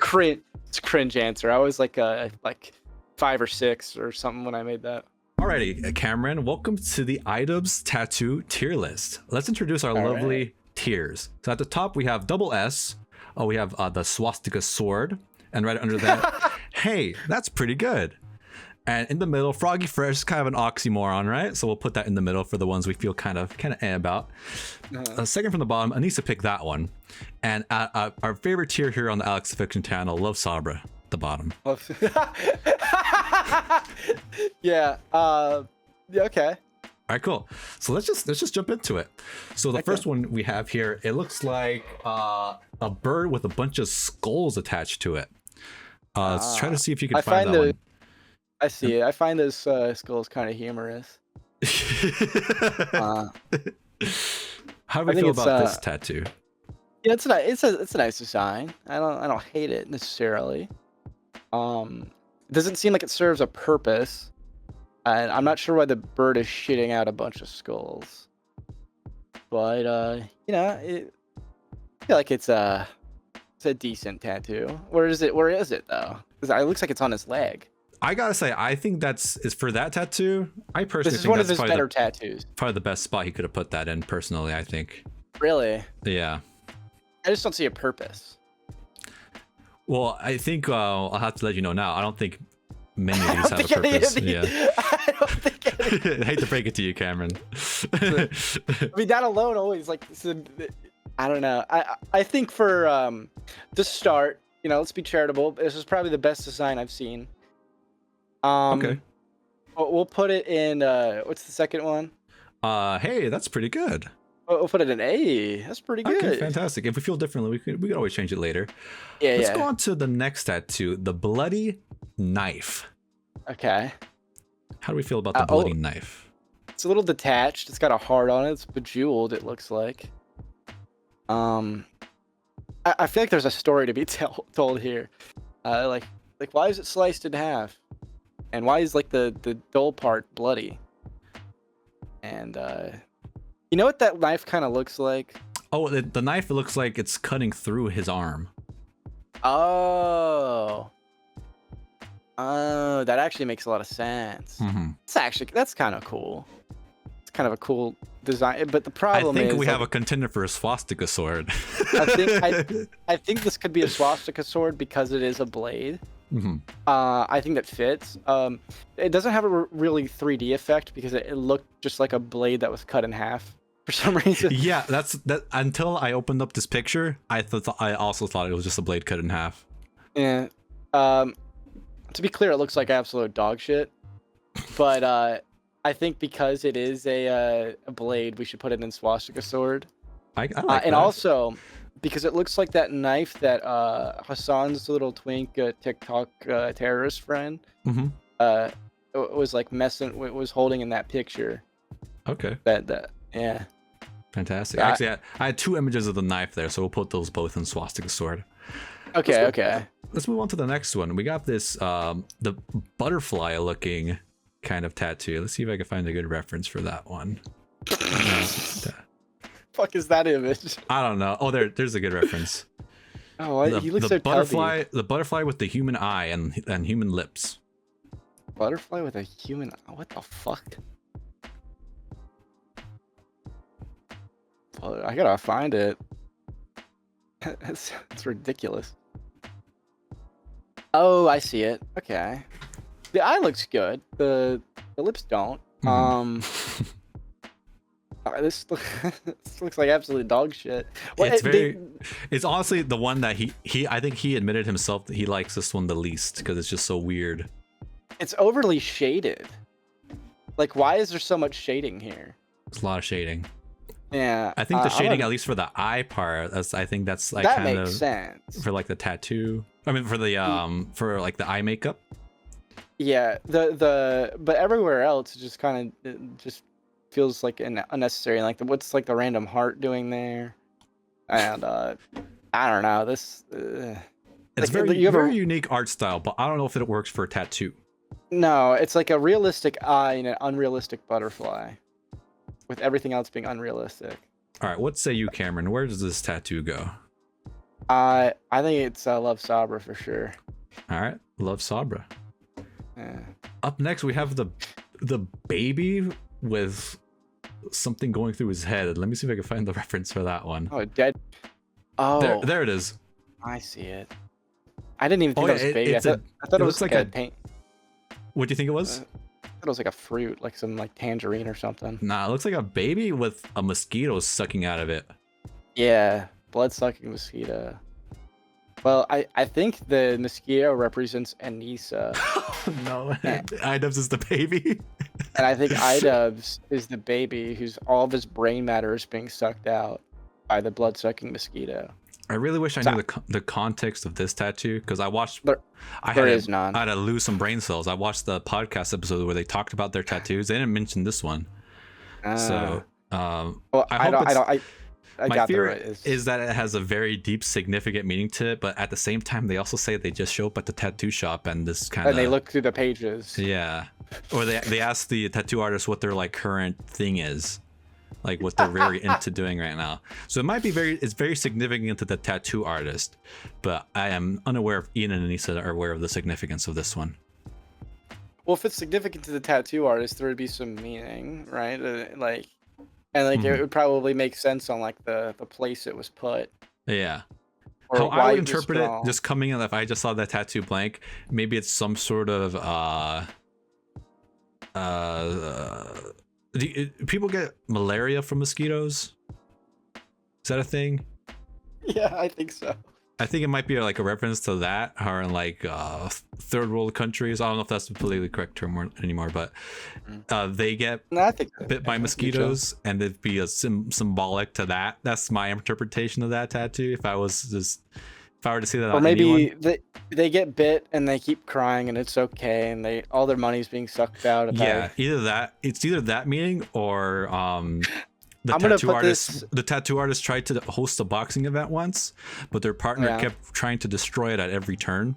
It's a cringe answer. I was like 5 or 6 or something when I made that. Alrighty, Cameron, welcome to the Idubbbz tattoo tier list. Let's introduce our lovely tiers. So at the top we have double S. Oh, we have the swastika sword, and right under that, hey, that's pretty good. And in the middle, Froggy Fresh is kind of an oxymoron, right? So we'll put that in the middle for the ones we feel kind of about. Second from the bottom, Anisa picked that one. And our favorite tier here on the Alex Fiction channel, Love Sabra, the bottom. Yeah. Okay. All right, cool. So let's just jump into it. So the first one we have here, it looks like a bird with a bunch of skulls attached to it. Let's try to see if you can find that one. I see it. I find those skulls kind of humorous. How do we feel about this tattoo? Yeah, it's a nice design. I don't hate it necessarily. It doesn't seem like it serves a purpose, and I'm not sure why the bird is shitting out a bunch of skulls. But you know, I feel like it's a decent tattoo. Where is it though? Because it looks like it's on his leg. I gotta say, I think is for that tattoo. I personally think one that's of his better tattoos. Probably the best spot he could have put that in. Personally, I think. Really? Yeah. I just don't see a purpose. Well, I think I'll have to let you know now. I don't think many of these have a purpose. Yeah. I don't think I hate to break it to you, Cameron. I mean, that alone always like. I don't know. I think for to start, you know, let's be charitable. This is probably the best design I've seen. Okay. We'll put it in. What's the second one? Hey, that's pretty good. We'll put it in A. That's pretty good. Okay, fantastic. If we feel differently, we could always change it later. Yeah. Let's go on to the next tattoo, the bloody knife. Okay. How do we feel about the bloody knife? It's a little detached. It's got a heart on it. It's bejeweled. It looks like. I feel like there's a story to be told here. Like why is it sliced in half? And why is like the dull part bloody? And you know what that knife kind of looks like? Oh, the knife looks like it's cutting through his arm. Oh, that actually makes a lot of sense. That's kind of cool. It's kind of a cool design, but the problem is, I think we have a contender for a swastika sword. I think this could be a swastika sword because it is a blade. I think that fits. It doesn't have a really 3D effect because it looked just like a blade that was cut in half for some reason. Yeah, that until I opened up this picture, I also thought it was just a blade cut in half. Yeah. To be clear, it looks like absolute dog shit. But I think because it is a blade, we should put it in swastika sword. I like and that. also because it looks like that knife that Hasan's little twink TikTok terrorist friend was like was holding in that picture. Okay. That yeah. Fantastic. Yeah, Actually, I had 2 images of the knife there, so we'll put those both in swastika sword. Okay. Let's move on to the next one. We got this the butterfly looking kind of tattoo. Let's see if I can find a good reference for that one. Fuck is that image? I don't know. Oh, there's a good reference. Oh, he looks so butterfly. tubby. The butterfly with the human eye and human lips. Butterfly with a human. What the fuck? Well, I gotta find it. It's ridiculous. Oh, I see it. Okay. The eye looks good. The lips don't. This looks like absolute dog shit. Well, it's honestly the one that he I think he admitted himself that he likes this one the least because it's just so weird. It's overly shaded. Like, why is there so much shading here? There's a lot of shading. Yeah. I think the shading, at least for the eye part, I think that's like that kind makes of sense. for like the tattoo. I mean, for the for like the eye makeup. Yeah. But everywhere else, it just kind of just feels like unnecessary. Like what's like the random heart doing there? And I don't know. This. It's like, very unique art style, but I don't know if it works for a tattoo. No, it's like a realistic eye and an unrealistic butterfly, with everything else being unrealistic. All right, what say you, Cameron? Where does this tattoo go? I think it's Love Sabra for sure. All right, Love Sabra. Yeah. Up next, we have the baby with something going through his head. Let me see if I can find the reference for that one. Oh, dead. Oh, there it is. I see it. I didn't even think that was a baby. I thought it was like a paint. What do you think it was? I thought it was like a fruit, like some like tangerine or something. Nah, it looks like a baby with a mosquito sucking out of it. Yeah, blood-sucking mosquito. Well, I think the mosquito represents Anisa. No, Idubbbz is the baby. And I think Idubbbz is the baby whose all of his brain matter is being sucked out by the blood-sucking mosquito. I really wish I knew the context of this tattoo because I watched. I there is none. I had to lose some brain cells. I watched the podcast episode where they talked about their tattoos. They didn't mention this one. So, well, my fear is that it has a very deep, significant meaning to it, but at the same time, they also say they just show up at the tattoo shop and this kind of. And they look through the pages. Yeah, or they ask the tattoo artist what their like current thing is. Like what they're very into doing right now. So it might be it's very significant to the tattoo artist, but I am unaware if Ian and Anisa are aware of the significance of this one. Well, if it's significant to the tattoo artist, there would be some meaning, right? It would probably make sense on like the place it was put. Yeah. Or how I would interpret it, just coming in, if I just saw that tattoo blank, maybe it's some sort of do people get malaria from mosquitoes? Is that a thing? Yeah, I think so. I think it might be like a reference to that, or in like third world countries. I don't know if that's the politically correct term anymore, but they get bit by mosquitoes, and it'd be a symbolic to that. That's my interpretation of that tattoo. If I were to see that, or on maybe anyone. they get bit and they keep crying and it's okay, and all their money's being sucked out. Yeah, it's either that meaning or the tattoo artist tried to host a boxing event once, but their partner kept trying to destroy it at every turn.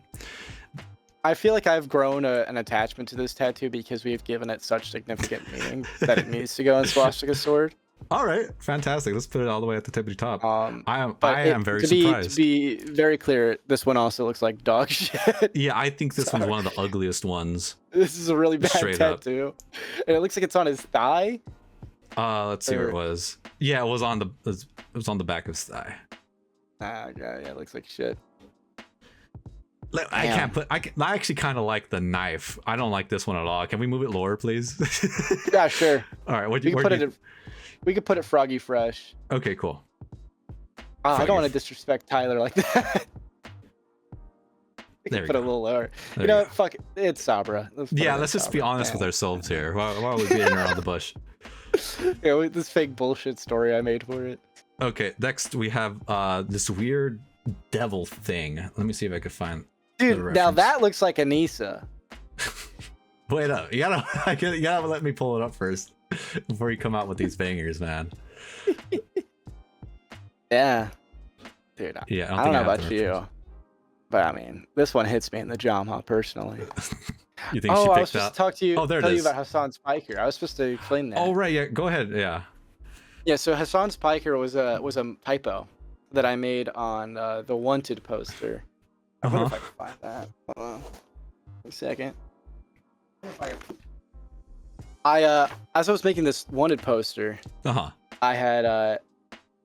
I feel like I've grown an attachment to this tattoo because we've given it such significant meaning that it needs to go in swastika sword. All right, fantastic. Let's put it all the way at the tip of the top. I am very surprised. To be very clear, this one also looks like dog shit. Yeah, I think this one's one of the ugliest ones. This is a really bad tattoo, and it looks like it's on his thigh. Let's see where it was. Yeah, it was on the back of his thigh. Yeah, it looks like shit. I actually kind of like the knife. I don't like this one at all. Can we move it lower, please? Yeah, sure. All right, we could put it Froggy Fresh. Okay, cool. I don't want to disrespect Tyler like that. There we put go. it a little lower. You know, fuck it. It's Sabra. Let's just be honest with ourselves here. Why are we beating around the bush? Yeah, this fake bullshit story I made for it. Okay, next we have this weird devil thing. Let me see if I can find. Dude, now that looks like Anisa. Wait up, you gotta let me pull it up first before you come out with these bangers, man. Yeah, dude. Yeah, I don't know have about the you, reference. but I mean, this one hits me in the jam, personally. You think Oh, she I was picked supposed up? to talk to you. Oh, there it tell you is. about Hasan Piker. I was supposed to explain that. Oh, right. Yeah, go ahead. Yeah. Yeah, so Hasan Piker was a typo that I made on the Wanted poster. I wonder if I can find that. Hold on. A second. As I was making this Wanted poster, I had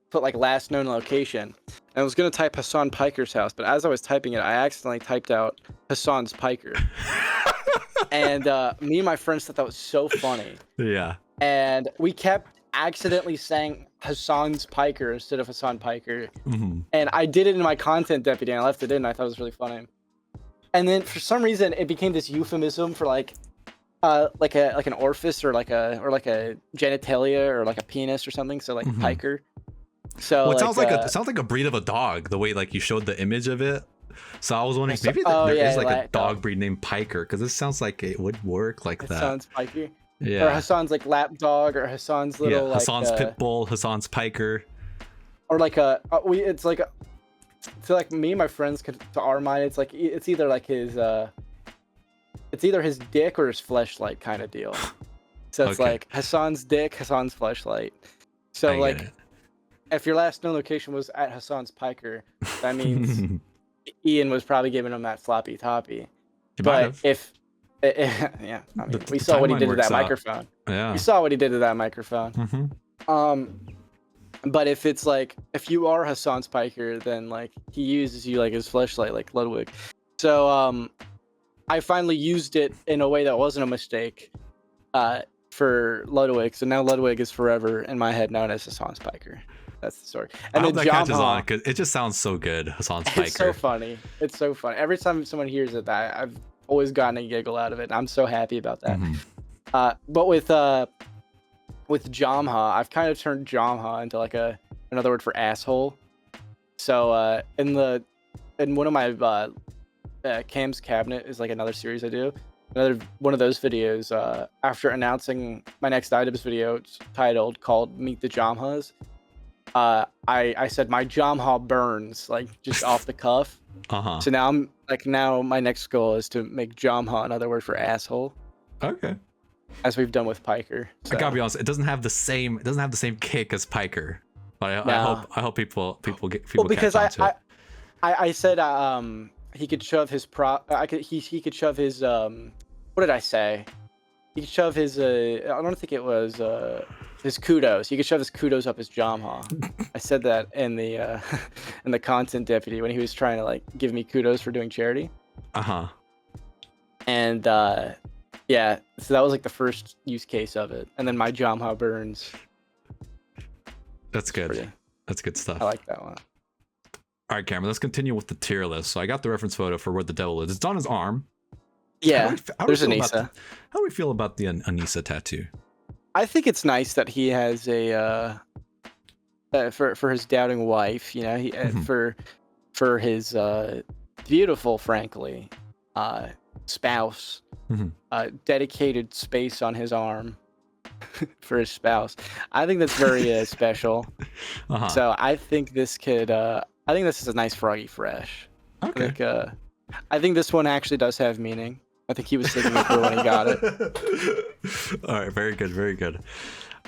put like last known location. And I was gonna type Hasan Piker's house, but as I was typing it, I accidentally typed out Hasan's Piker. And me and my friends thought that was so funny. Yeah. And we kept accidentally saying Hasan's Piker instead of Hasan Piker. And I did it in my content deputy, and I left it in. And I thought it was really funny. And then for some reason, it became this euphemism for like an orifice or like a genitalia or like a penis or something. So like Piker. So well, it sounds like a breed of a dog. The way like you showed the image of it. So I was wondering maybe there is like a dog breed named Piker, because this sounds like it would work like that. Hasan's Piker. Yeah. Or Hasan's like lap dog, or Hasan's little like Hasan's pit bull, Hasan's Piker. Or like it's like to like me and my friends to our mind, it's like it's either like his it's either his dick or his fleshlight kind of deal. So it's like Hasan's dick, Hasan's fleshlight. So like if your last known location was at Hasan's Piker, that means Ian was probably giving him that floppy toppy. But if yeah, I mean, we saw what he did to that microphone. Yeah. We saw what he did to that microphone. But if it's like, if you are Hasan's Piker, then like he uses you like his fleshlight, like Ludwig. So I finally used it in a way that wasn't a mistake for Ludwig. So now Ludwig is forever in my head known as Hasan's Piker. That's the story. And I hope then that catches on, because it just sounds so good. Hasan's Piker. It's so funny. It's so funny. Every time someone hears it, I've always gotten a giggle out of it. And I'm so happy about that. But with Jamha, I've kind of turned Jamha into like another word for asshole. So in one of my Cam's Cabinet is like another series I do. Another one of those videos. After announcing my next Idubbbz video, it's called Meet the Jamhas. I said my Jamha burns, like just off the cuff. So now my next goal is to make Jamha another word for asshole. Okay. As we've done with Piker. So. I gotta be honest, it doesn't have the same kick as Piker. But I hope people because catch on to it. I said he could shove his he could shove his what did I say? He could shove his I don't think it was his kudos. He could shove his kudos up his Jamha. I said that in the in the content deputy when he was trying to like give me kudos for doing charity. And yeah, so that was like the first use case of it. And then my Jamha burns. That's good. That's good stuff. I like that one. All right, Cameron, let's continue with the tier list. So I got the reference photo for where the devil is. It's on his arm. Yeah, there's Anisa. How do we feel about the Anisa tattoo? I think it's nice that he has a for his doubting wife, you know, he for his beautiful, frankly, spouse, dedicated space on his arm for his spouse. I think that's very special. So I think this I think this is a nice froggy fresh. Okay. I think this one actually does have meaning. I think he was thinking it through when he got it. All right, very good, very good.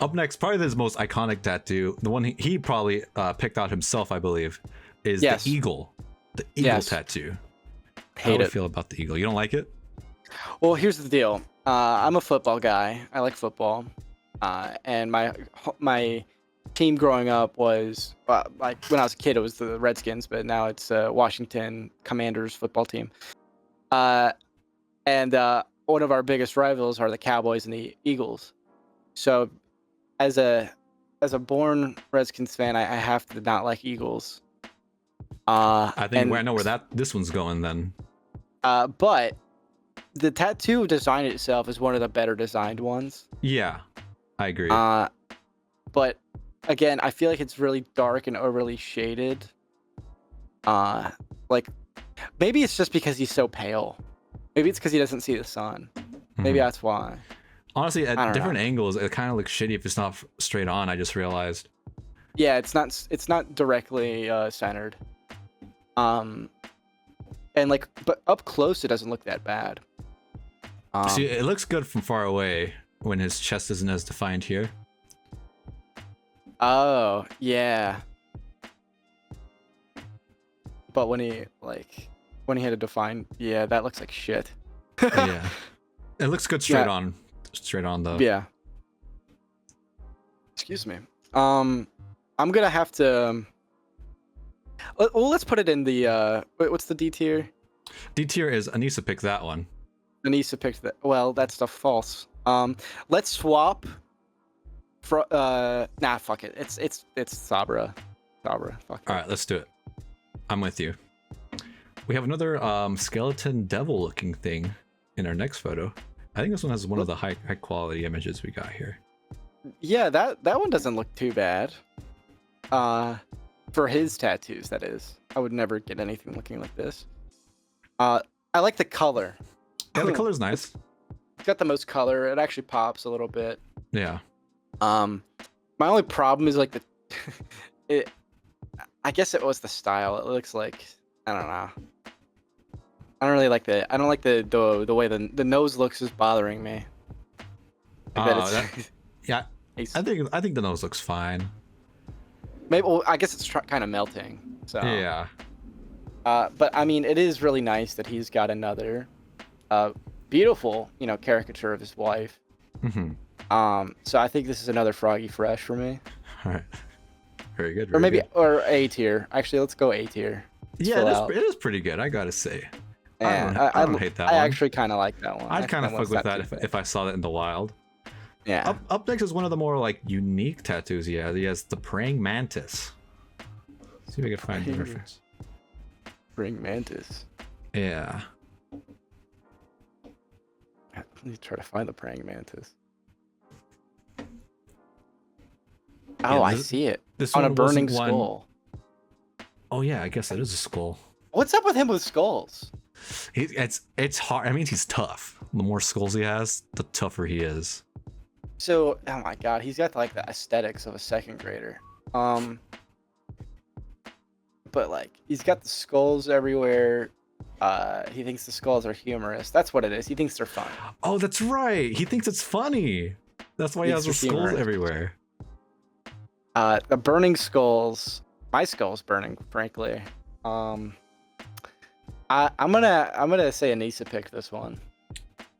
Up next, probably his most iconic tattoo, the one he probably picked out himself, I believe, is the eagle. The eagle tattoo. How do you feel about the eagle? You don't like it? Well, here's the deal. I'm a football guy. I like football. And my team growing up was, like when I was a kid, it was the Redskins, but now it's Washington Commanders football team. And one of our biggest rivals are the Cowboys and the Eagles. So as a born Redskins fan, I have to not like Eagles. I think I know where this one's going then. But the tattoo design itself is one of the better designed ones. Yeah, I agree. But again, I feel like it's really dark and overly shaded. Like maybe it's just because he's so pale. Maybe it's because he doesn't see the sun. Maybe that's why. Honestly, at different angles, it kind of looks shitty if it's not straight on. I just realized. Yeah, it's not directly centered. And like, but up close it doesn't look that bad. See, it looks good from far away when his chest isn't as defined here. Oh, yeah. But when he had a define, yeah, that looks like shit. Yeah. It looks good straight on. Straight on though. Yeah. Excuse me. I'm gonna have to. Well, let's put it in the. What's the D tier? D tier is Anisa picked that one. Anisa picked that. Well, that's stuff false. Let's swap. Nah, fuck it. It's Sabra. Fuck it. All right, let's do it. I'm with you. We have another skeleton devil looking thing in our next photo. I think this one has one of the high quality images we got here. Yeah, that one doesn't look too bad. For his tattoos, that is. I would never get anything looking like this. I like the color. Yeah, the color's nice. It's got the most color. It actually pops a little bit. Yeah. My only problem is like I guess it was the style. It looks like, I don't know. I don't like the way the nose looks is bothering me. Yeah. I think the nose looks fine. Maybe, well, I guess it's kind of melting. So yeah. But I mean, it is really nice that he's got another beautiful, caricature of his wife. Mm-hmm. So I think this is another Froggy Fresh for me. All right. Very good. Or maybe A tier. Actually, let's go A tier. Yeah, it is pretty good. I gotta say. Yeah, I don't hate that one. I actually kind of like that one. I'd kind of fuck with that if I saw that in the wild. Yeah. Up next is one of the more like unique tattoos he has. He has the praying mantis. Let's see if I can find the reference. Praying mantis. Yeah. Let me try to find the praying mantis. Oh, I see it. This on a one burning wasn't skull. Oh yeah, I guess it is a skull. What's up with him with skulls? It's hard. I mean, he's tough. The more skulls he has, the tougher he is. So, oh my god, he's got like the aesthetics of a second grader. But like, he's got the skulls everywhere. He thinks the skulls are humorous. That's what it is. He thinks they're fun. Oh, that's right. He thinks it's funny. That's why he has the skulls everywhere. The burning skulls. My skull's burning, frankly. I'm gonna say Anisa picked this one.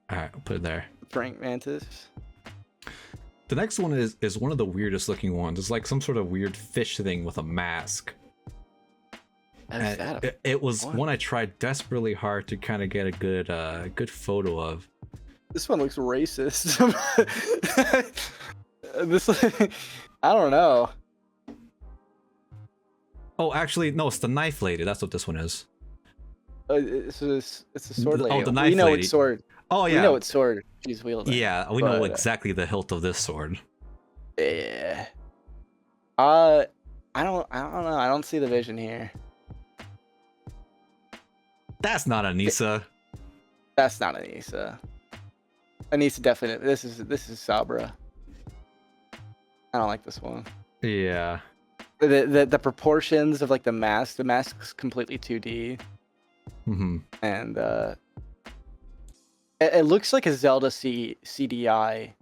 All right, I'll put it there. Praying mantis. The next one is one of the weirdest looking ones. It's like some sort of weird fish thing with a mask. It was one I tried desperately hard to kind of get a good photo of. This one looks racist. I don't know. Oh, actually, no, it's the knife lady. That's what this one is. It's a sword lady. Oh, the knife lady. We know what sword. Oh yeah. We know what sword she's wielding. Yeah, we know exactly the hilt of this sword. Yeah. I don't know. I don't see the vision here. That's not Anisa. That's not Anisa. Anisa definitely. This is Sabra. I don't like this one. Yeah. The proportions of like the mask's completely 2D. Mm-hmm. And it looks like a Zelda CDI.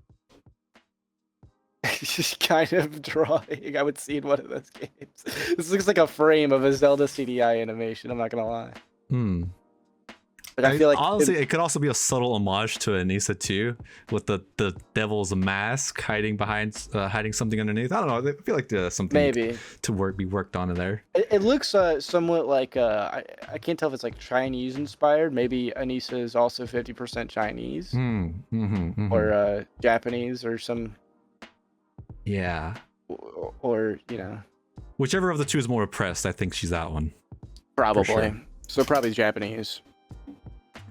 Just kind of drawing I would see in one of those games. This looks like a frame of a Zelda CDI animation. I'm not gonna lie. Hmm. But I feel like honestly, it could also be a subtle homage to Anisa too, with the devil's mask hiding behind, hiding something underneath. I don't know. I feel like there's something maybe to be worked on in there. It looks somewhat like I can't tell if it's like Chinese inspired. Maybe Anisa is also 50% Chinese, or Japanese, or some. Yeah. Or whichever of the two is more oppressed, I think she's that one. Probably. Sure. So probably Japanese.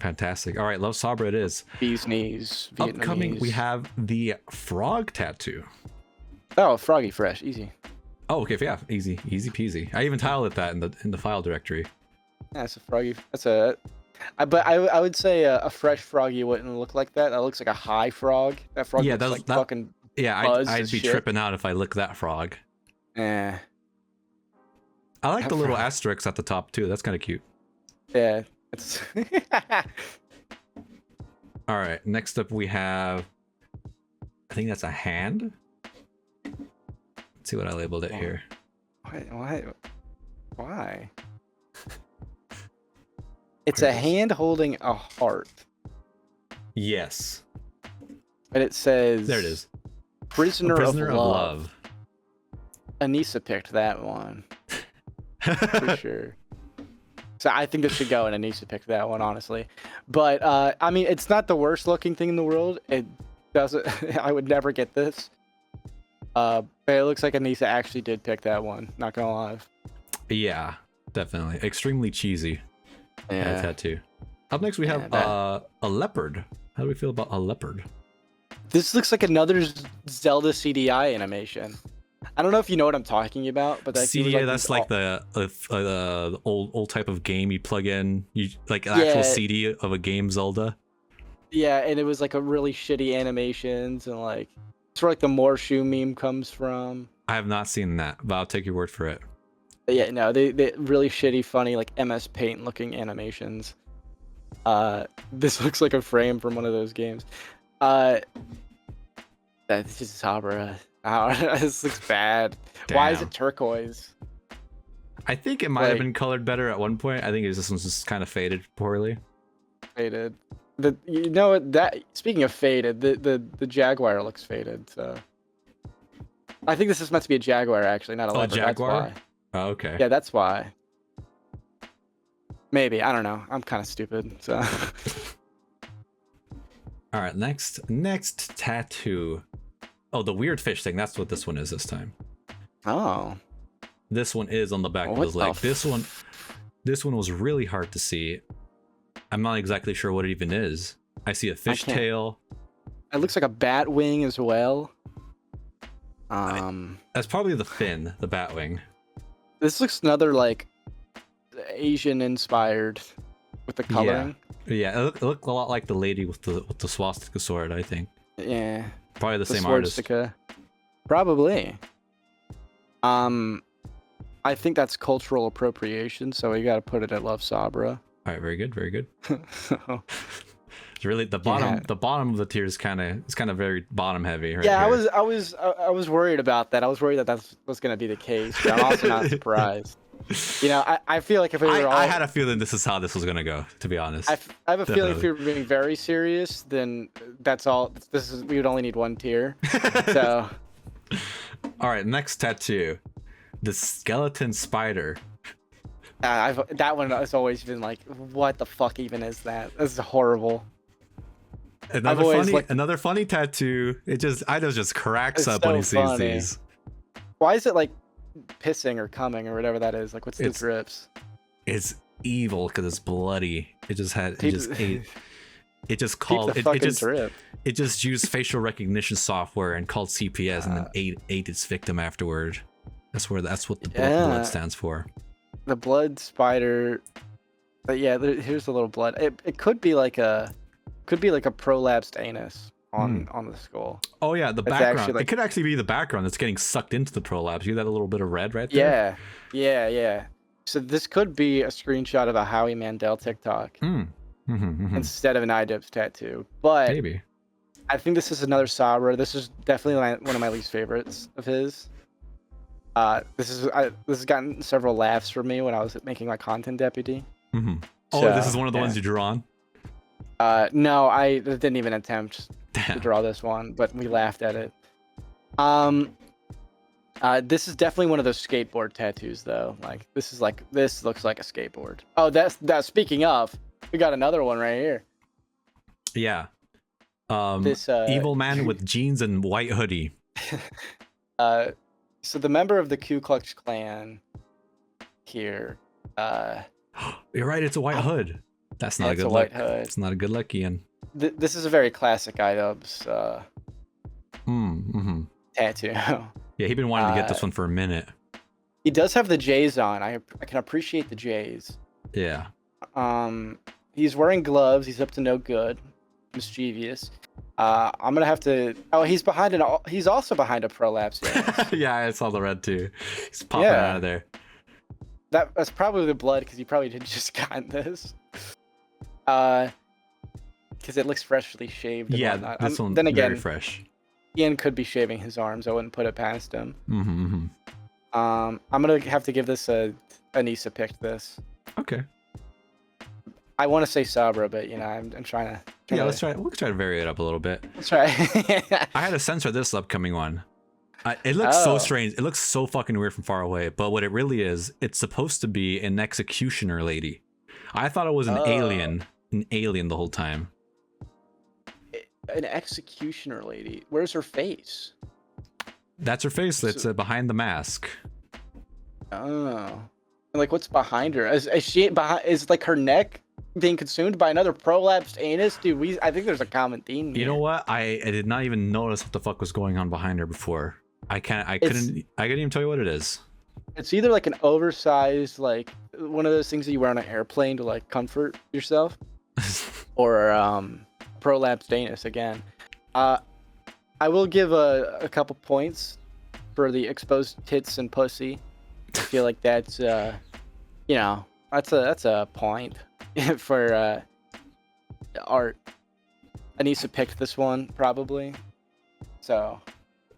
Fantastic. All right, Love Sabra it is. Bee's knees. Vietnamese. Upcoming, we have the frog tattoo. Oh, Froggy Fresh, easy. Oh, okay, yeah, easy peasy. I even titled it that in the file directory. Yeah, it's a Froggy. But I would say a fresh Froggy wouldn't look like that. That looks like a high frog. That frog looks like fucking. Yeah, I'd be tripping out if I licked that frog. Eh. I like the little asterisks at the top too. That's kind of cute. Yeah. It's All right. Next up, we have. I think that's a hand. Let's see what I labeled it here. Why? It's a hand holding a heart. Yes. And it says. There it is. Prisoner of of Love. Love. Anisa picked that one. For sure. So I think this should go, and Anisa picked that one, honestly. But I mean, it's not the worst looking thing in the world. It doesn't. I would never get this. But it looks like Anisa actually did pick that one. Not gonna lie. Yeah, definitely. Extremely cheesy. Yeah. Tattoo. Up next, we have a leopard. How do we feel about a leopard? This looks like another Zelda CDI animation. I don't know if you know what I'm talking about, but CDI, that's like the old type of game you plug in, like an actual CD of a game Zelda. Yeah, and it was like a really shitty animations, and like it's where like the Morshu meme comes from. I have not seen that, but I'll take your word for it. But yeah, no, they really shitty, funny, like MS Paint looking animations. This looks like a frame from one of those games. That's just Sabra. This looks bad. Damn. Why is it turquoise? I think it might have been colored better at one point. I think this one's just kind of faded poorly. Faded. You know what? That speaking of faded, the Jaguar looks faded. So I think this is meant to be a Jaguar, actually, not a leopard. Jaguar. That's why. Oh, okay. Yeah, that's why. Maybe, I don't know. I'm kind of stupid. So. All right, next tattoo. Oh, the weird fish thing. That's what this one is this time. Oh. This one is on the back of his leg. This one was really hard to see. I'm not exactly sure what it even is. I see a fish tail. It looks like a bat wing as well. That's probably the fin, the bat wing. This looks another like Asian inspired with the coloring. Yeah, it looked a lot like the lady with the swastika sword, I think. Yeah. Probably the same swastika. artist. Probably. I think that's cultural appropriation, so we got to put it at Love Sabra. All right, very good, very good. It's really the bottom of the tier is kind of very bottom heavy right yeah, here. I was worried about that. I was worried that was going to be the case, but I'm also not surprised. You know, I feel like if we were I had a feeling this is how this was going to go, to be honest. I have a feeling if we were being very serious, then that's all. We would only need one tier. So. All right, next tattoo, the skeleton spider. That one has always been like, what the fuck even is that? This is horrible. Another funny tattoo. Idubbbz just cracks up when he sees these. Why is it like pissing or coming or whatever that is? Like, what's the drips? It's evil because it's bloody. It just used facial recognition software and called CPS and then ate its victim afterward. That's what the blood stands for. The blood spider. But yeah, here's a little blood. It could be like a prolapsed anus on the skull. Oh yeah, the background. It could actually be the background that's getting sucked into the prolapse. You got a little bit of red right there. Yeah. So this could be a screenshot of a Howie Mandel TikTok instead of an Idubbbz tattoo. But maybe. I think this is another Sabra. This is definitely one of my least favorites of his. This has gotten several laughs from me when I was making my content deputy. Mm-hmm. So, this is one of the ones you drew on? No, I didn't even attempt to draw this one, but we laughed at it. This is definitely one of those skateboard tattoos, though. Like this looks like a skateboard. Oh, that's speaking of, we got another one right here. Yeah. This evil man with jeans and white hoodie. So the member of the Ku Klux Klan here. You're right. It's a white hood. That's not a good look. It's not a good look, Ian. This is a very classic Idubbbz tattoo. Yeah, he's been wanting to get this one for a minute. He does have the J's on. I can appreciate the J's. Yeah. He's wearing gloves. He's up to no good. Mischievous. I'm gonna have to. Oh, he's behind an. He's also behind a prolapse. Yeah, I saw the red too. He's popping out of there. That's probably the blood because he probably did just gotten this. Because it looks freshly shaved. Yeah, this one's then again, very fresh. Ian could be shaving his arms. I wouldn't put it past him. Mm-hmm. I'm gonna have to give this a Anisa picked this. Okay. I want to say Sabra, but you know, I'm trying to. Yeah, let's try. We'll try to vary it up a little bit. That's right. I had to censor this upcoming one. It looks so strange. It looks so fucking weird from far away. But what it really is, it's supposed to be an executioner lady. I thought it was an alien the whole time. An executioner lady. Where's her face? That's her face. That's behind the mask. Oh, like what's behind her? Is she behind? Is like her neck being consumed by another prolapsed anus? Dude, I think there's a common theme here. You know what? I did not even notice what the fuck was going on behind her before. I couldn't even tell you what it is. It's either like an oversized, like one of those things that you wear on an airplane to like comfort yourself, or prolapsed anus again. I will give a couple points for the exposed tits and pussy. I feel like that's you know, that's a point for art. Anisa picked this one probably, so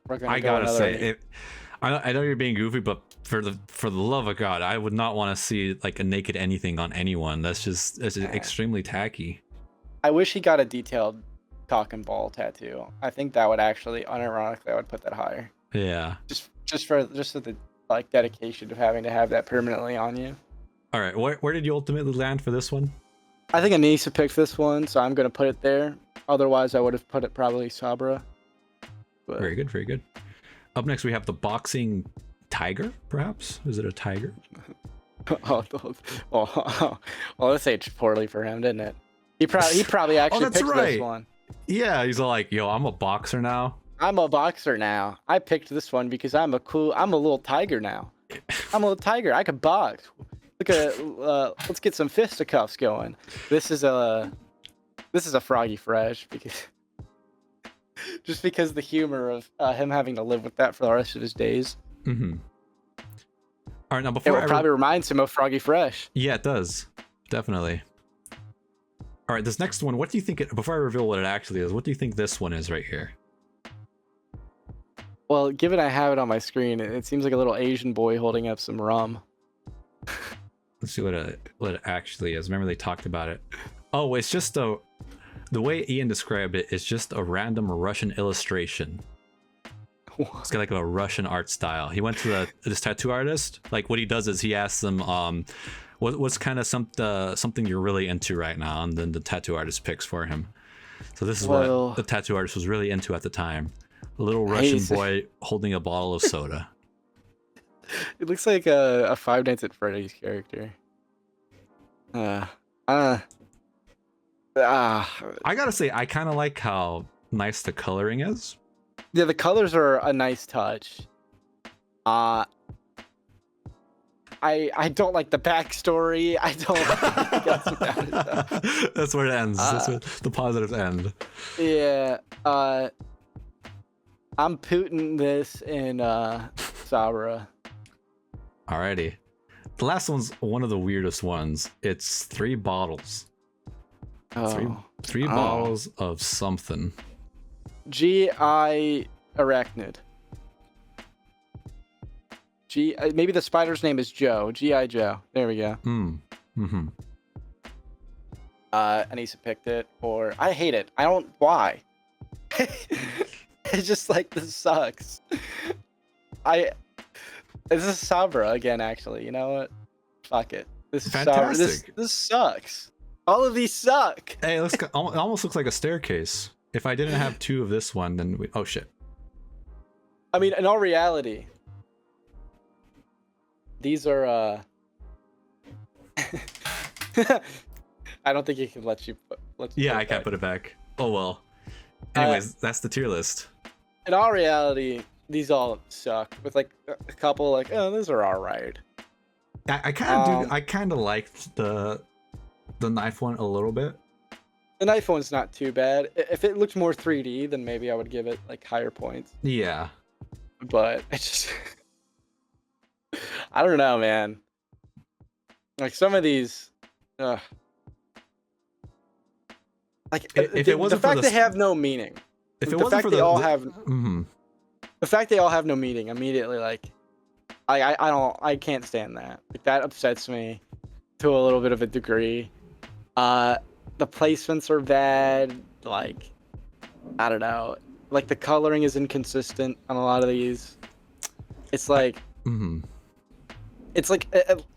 we're gonna. I gotta say, I know you're being goofy, but for the love of God, I would not want to see like a naked anything on anyone. That's extremely tacky. I wish he got a detailed cock and ball tattoo. I think that would actually, unironically, I would put that higher. Yeah. Just for the like dedication of having to have that permanently on you. All right, where did you ultimately land for this one? I think Anisa picked this one, so I'm gonna put it there. Otherwise, I would have put it probably Sabra. But... Very good, very good. Up next, we have the boxing tiger. Perhaps is it a tiger? Well, this aged poorly for him, didn't it? He probably actually picked this one. Yeah, he's all like, "Yo, I'm a boxer now. I'm a boxer now. I picked this one because I'm a little tiger now. I'm a little tiger. I can box. Look at let's get some fisticuffs going. This is a Froggy Fresh because just because the humor of him having to live with that for the rest of his days. Mm-hmm. All right, now before it probably reminds him of Froggy Fresh. Yeah, it does. Definitely. All right, this next one, what do you think before I reveal what it actually is, what do you think this one is right here? Well, given I have it on my screen, it seems like a little Asian boy holding up some rum. Let's see what it actually is. Remember they talked about it. Oh, it's just the way Ian described it is just a random Russian illustration. It's got like a Russian art style. He went to this tattoo artist. Like what he does is he asks them, what's kind of something you're really into right now, and then the tattoo artist picks for him. So this is what the tattoo artist was really into at the time. A little Russian boy holding a bottle of soda. It looks like a Five Nights at Freddy's character. I gotta say, I kind of like how nice the coloring is. Yeah, the colors are a nice touch. I don't like the backstory. I don't. That's where it ends. That's where the positives end. Yeah. I'm putting this in Sabra. Alrighty. The last one's one of the weirdest ones. It's 3 bottles. Three bottles of something. G.I. Arachnid. Maybe the spider's name is Joe. G.I. Joe. There we go. Mm-hmm. Anisa picked it, or I hate it. I don't. Why? It's just like this sucks. This is Sabra again. Actually, you know what? Fuck it. This is Sabra. This sucks. All of these suck. Hey, it almost looks like a staircase. If I didn't have 2 of this one, then oh shit. I mean, in all reality, these are I don't think he can let you yeah, I can't put it back. Oh well. Anyways, that's the tier list. In all reality, these all suck. With like a couple, like, oh, those are all right. I kind of liked the knife one a little bit. The knife one's not too bad. If it looked more 3D, then maybe I would give it like higher points. Yeah. But I just, I don't know, man. Like some of these, like If it wasn't the for fact they have no meaning. If it The wasn't fact for they the, all the- have, Mhm. the fact they all have no meaning immediately, like, I can't stand that. Like that upsets me to a little bit of a degree. The placements are bad. Like, I don't know. Like the coloring is inconsistent on a lot of these. It's like, Mhm. it's like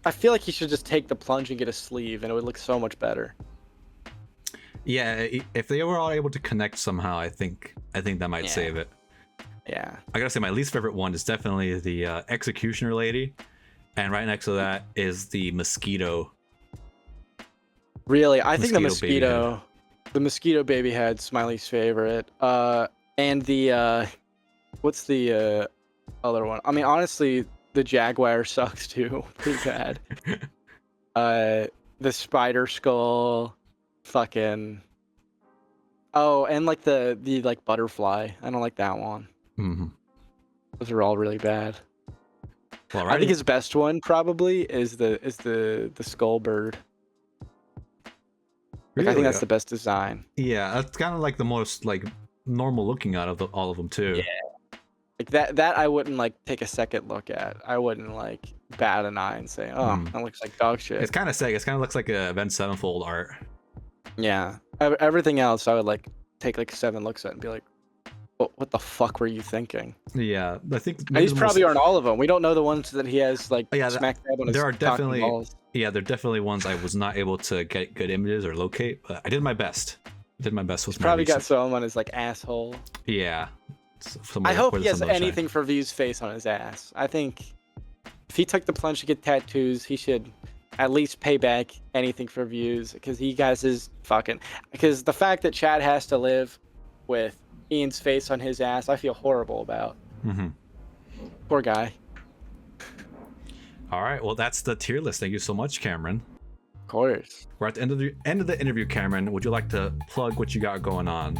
I feel like he should just take the plunge and get a sleeve, and it would look so much better. Yeah, if they were all able to connect somehow, I think that might Yeah. save it. Yeah. I gotta say, my least favorite one is definitely the executioner lady, and right next to that is the mosquito. Really, I think Mosquito the mosquito baby head, Smiley's favorite. And the what's the other one? I mean, honestly, the jaguar sucks too, pretty bad. The spider skull, fucking. Oh, and like the like butterfly. I don't like that one. Mm-hmm. Those are all really bad. Well, I think his best one probably is the skull bird. Like, I think that's the best design. Yeah, that's kind of like the most like normal looking out of all of them too. Yeah. Like that I wouldn't like take a second look at. I wouldn't like bat an eye and say, "Oh, that looks like dog shit." It's kind of sick. It kind of looks like a Avenged Sevenfold art. Yeah. Everything else, I would like take like 7 looks at and be like, "What the fuck were you thinking?" Yeah, I think And maybe these the probably most, aren't all of them. We don't know the ones that he has like Yeah, smack dab on his. there are cock and definitely balls. there are definitely ones I was not able to get good images or locate, but I did my best. With He's my probably got research. some on his like asshole. Yeah. I hope he has anything for views face on his ass. I think if he took the plunge to get tattoos, he should at least pay back anything for views, because he guys is fucking. Because the fact that Chad has to live with Ian's face on his ass, I feel horrible about. Mm-hmm. Poor guy. All right, well that's the tier list. Thank you so much, Cameron. Of course. We're at the end of the interview, Cameron. Would you like to plug what you got going on?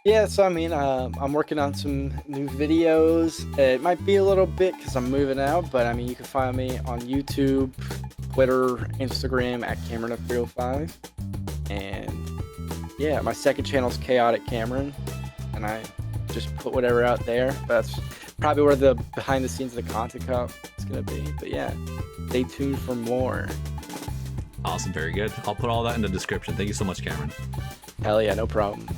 Yeah, so I mean, I'm working on some new videos. It might be a little bit because I'm moving out, but I mean, you can find me on YouTube, Twitter, Instagram at CameronF305. And yeah, my second channel is Chaotic Cameron, and I just put whatever out there. That's probably where the behind the scenes of the content cup is going to be. But yeah, stay tuned for more. Awesome, very good. I'll put all that in the description. Thank you so much, Cameron. Hell yeah, no problem.